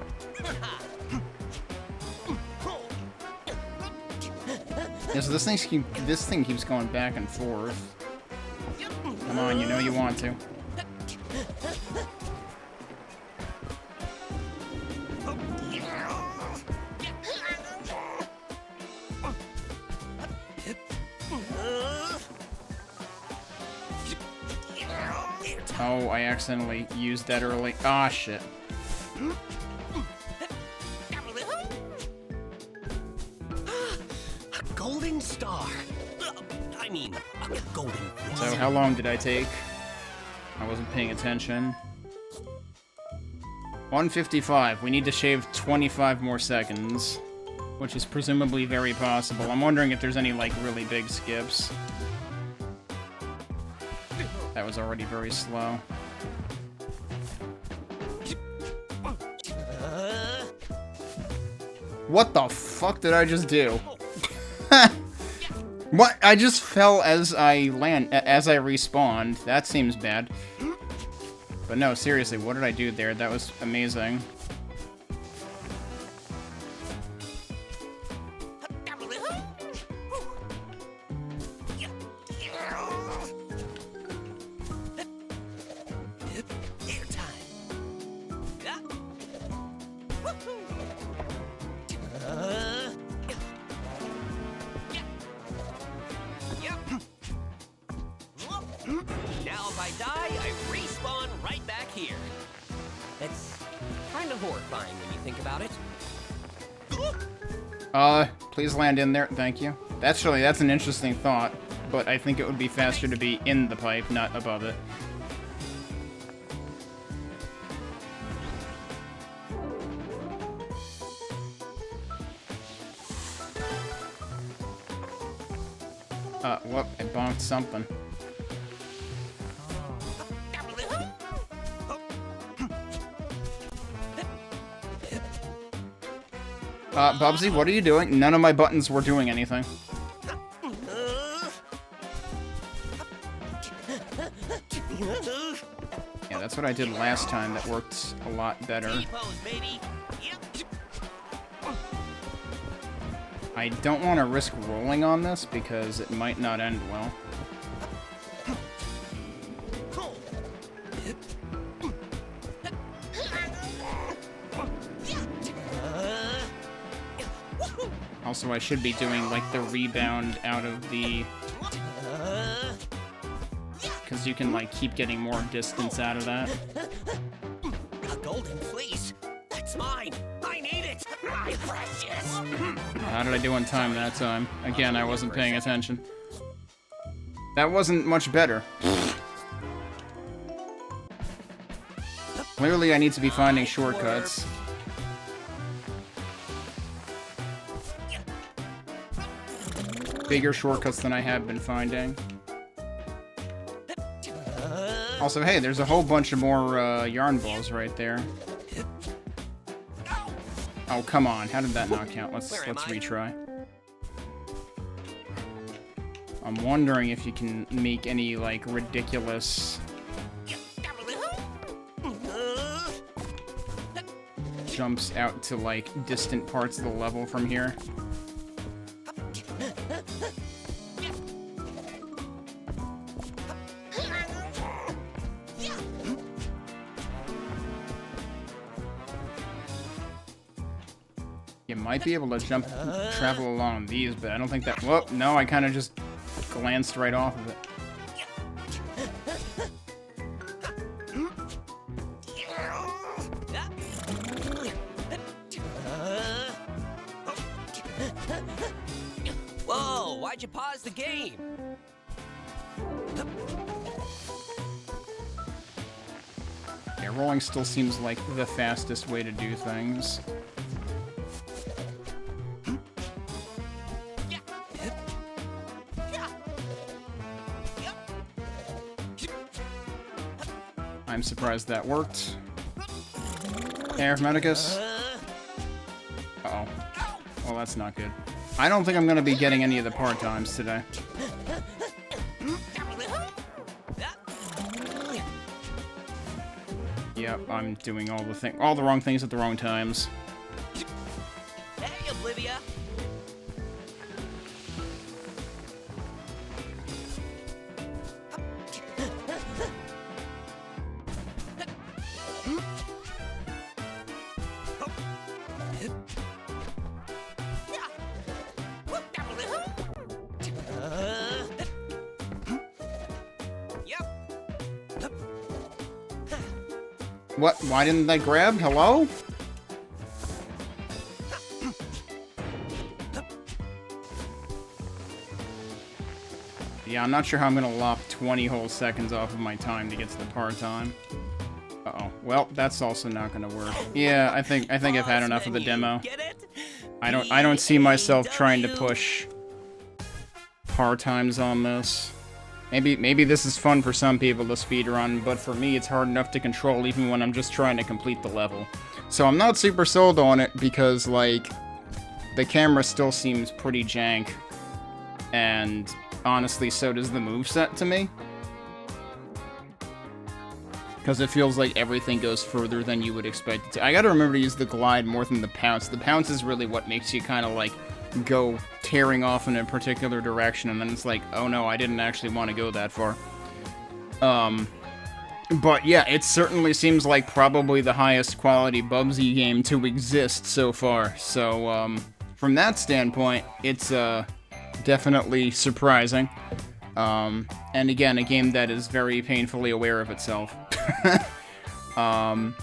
Yeah, so this thing keeps going back and forth. Come on, you know you want to. Oh, I accidentally used that early. Ah, shit. A golden star. I mean, a golden. So how long did I take? I wasn't paying attention. 155. We need to shave 25 more seconds, which is presumably very possible. I'm wondering if there's any, like, really big skips. That was already very slow. What the fuck did I just do? What? I just fell as I respawned. That seems bad. But no, seriously, what did I do there? That was amazing. Now if I die, I respawn right back here. It's kind of horrifying when you think about it. Please land in there, thank you. Actually, that's an interesting thought, but I think it would be faster to be in the pipe, not above it. Whoop, I bonked something. Bubsy, what are you doing? None of my buttons were doing anything. Yeah, that's what I did last time. That worked a lot better. I don't want to risk rolling on this because it might not end well. Also, I should be doing, like, the rebound out of the... Because you can, like, keep getting more distance out of that. A golden fleece. That's mine. I need it. My precious. How did I do on time that time? Again, I wasn't paying attention. That wasn't much better. Clearly, I need to be finding shortcuts. Bigger shortcuts than I have been finding. Also, hey, there's a whole bunch of more yarn balls right there. Oh, come on. How did that not count? Let's retry. I'm wondering if you can make any, like, ridiculous jumps out to, like, distant parts of the level from here. You might be able to travel along these, but I don't think that... Whoa, no, I kind of just glanced right off of it. Whoa, why'd you pause the game? Yeah, rolling still seems like the fastest way to do things. I'm surprised that worked. Arithmeticus. Uh-oh. Well, that's not good. I don't think I'm gonna be getting any of the part-times today. Yep, I'm doing all the wrong things at the wrong times. Hey, Olivia. What? Why didn't I grab? Hello? Yeah, I'm not sure how I'm gonna lop 20 whole seconds off of my time to get to the part-time. Uh-oh. Well, that's also not gonna work. Yeah, I think I've had enough of the demo. I don't see myself trying to push part-times on this. Maybe this is fun for some people to speedrun, but for me it's hard enough to control even when I'm just trying to complete the level. So I'm not super sold on it because, like, the camera still seems pretty jank, and honestly so does the moveset to me. Because it feels like everything goes further than you would expect it to. I gotta remember to use the glide more than the pounce. The pounce is really what makes you kind of, like, go tearing off in a particular direction, and then it's like, oh no, I didn't actually want to go that far. But yeah, it certainly seems like probably the highest quality Bubsy game to exist so far. So, from that standpoint, it's definitely surprising. And again, a game that is very painfully aware of itself. Why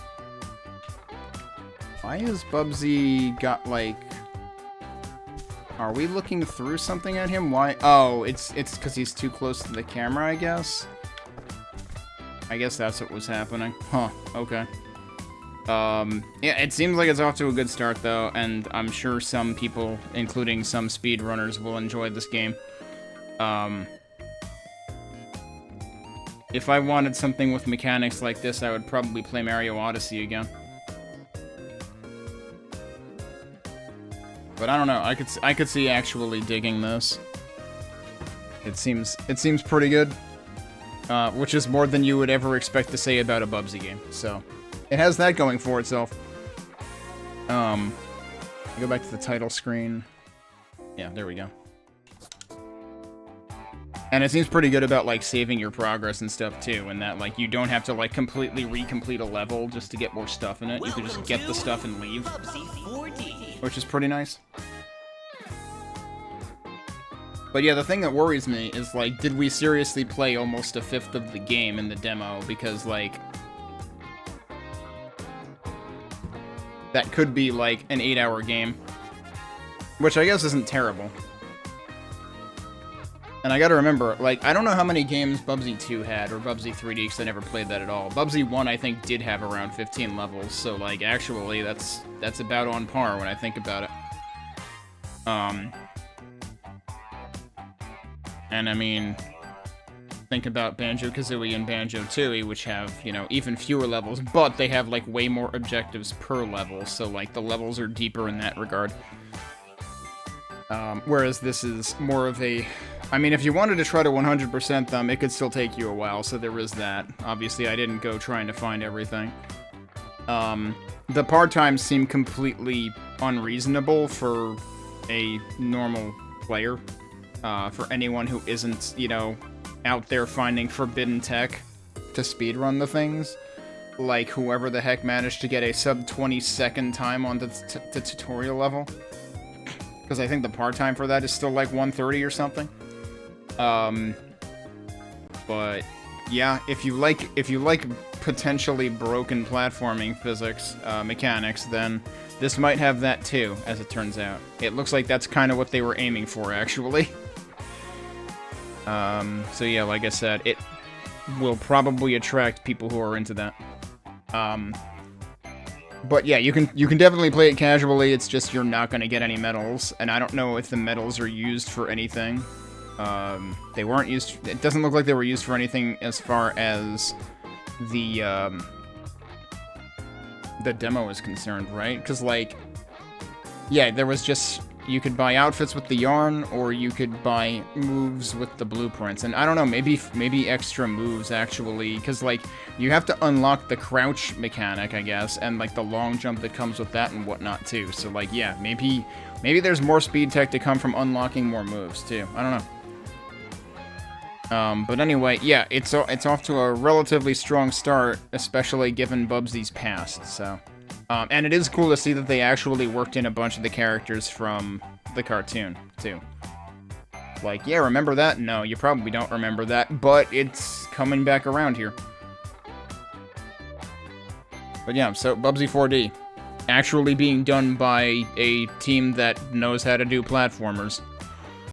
has Bubsy got, like... Are we looking through something at him? Why? Oh, it's because he's too close to the camera, I guess? I guess that's what was happening. Huh, okay. Yeah, it seems like it's off to a good start, though, and I'm sure some people, including some speedrunners, will enjoy this game. If I wanted something with mechanics like this, I would probably play Mario Odyssey again. But I don't know. I could see actually digging this. It seems pretty good, which is more than you would ever expect to say about a Bubsy game. So it has that going for itself. Go back to the title screen. Yeah, there we go. And it seems pretty good about, like, saving your progress and stuff too, and that, like, you don't have to, like, completely recomplete a level just to get more stuff in it. You can just get the stuff and leave. Bubsy 4D. Which is pretty nice. But yeah, the thing that worries me is, like, did we seriously play almost a fifth of the game in the demo? Because, like, that could be, like, an 8-hour game. Which I guess isn't terrible. And I gotta remember, like, I don't know how many games Bubsy 2 had, or Bubsy 3D, because I never played that at all. Bubsy 1, I think, did have around 15 levels, so, like, actually, that's about on par when I think about it. And, I mean, think about Banjo-Kazooie and Banjo-Tooie, which have, you know, even fewer levels, but they have, like, way more objectives per level, so, like, the levels are deeper in that regard. Whereas this is more of a... I mean, if you wanted to try to 100% them, it could still take you a while, so there is that. Obviously, I didn't go trying to find everything. The part-times seem completely unreasonable for a normal player. For anyone who isn't, you know, out there finding forbidden tech to speedrun the things. Like whoever the heck managed to get a sub-20-second time on the tutorial level. Because I think the part-time for that is still like 1:30 or something. But yeah, if you like potentially broken platforming physics, mechanics, then this might have that too, as it turns out. It looks like that's kind of what they were aiming for, actually. So yeah, like I said, it will probably attract people who are into that. But yeah, you can definitely play it casually, it's just you're not gonna get any medals, and I don't know if the medals are used for anything. They weren't used... It doesn't look like they were used for anything as far as the demo is concerned, right? Because, like, yeah, there was just, you could buy outfits with the yarn, or you could buy moves with the blueprints. And I don't know, maybe extra moves, actually, because, like, you have to unlock the crouch mechanic, I guess, and, like, the long jump that comes with that and whatnot, too. So, like, yeah, maybe there's more speed tech to come from unlocking more moves, too. I don't know. But anyway, yeah, it's off to a relatively strong start, especially given Bubsy's past, so. And it is cool to see that they actually worked in a bunch of the characters from the cartoon, too. Like, yeah, remember that? No, you probably don't remember that, but it's coming back around here. But yeah, so Bubsy 4D. Actually being done by a team that knows how to do platformers.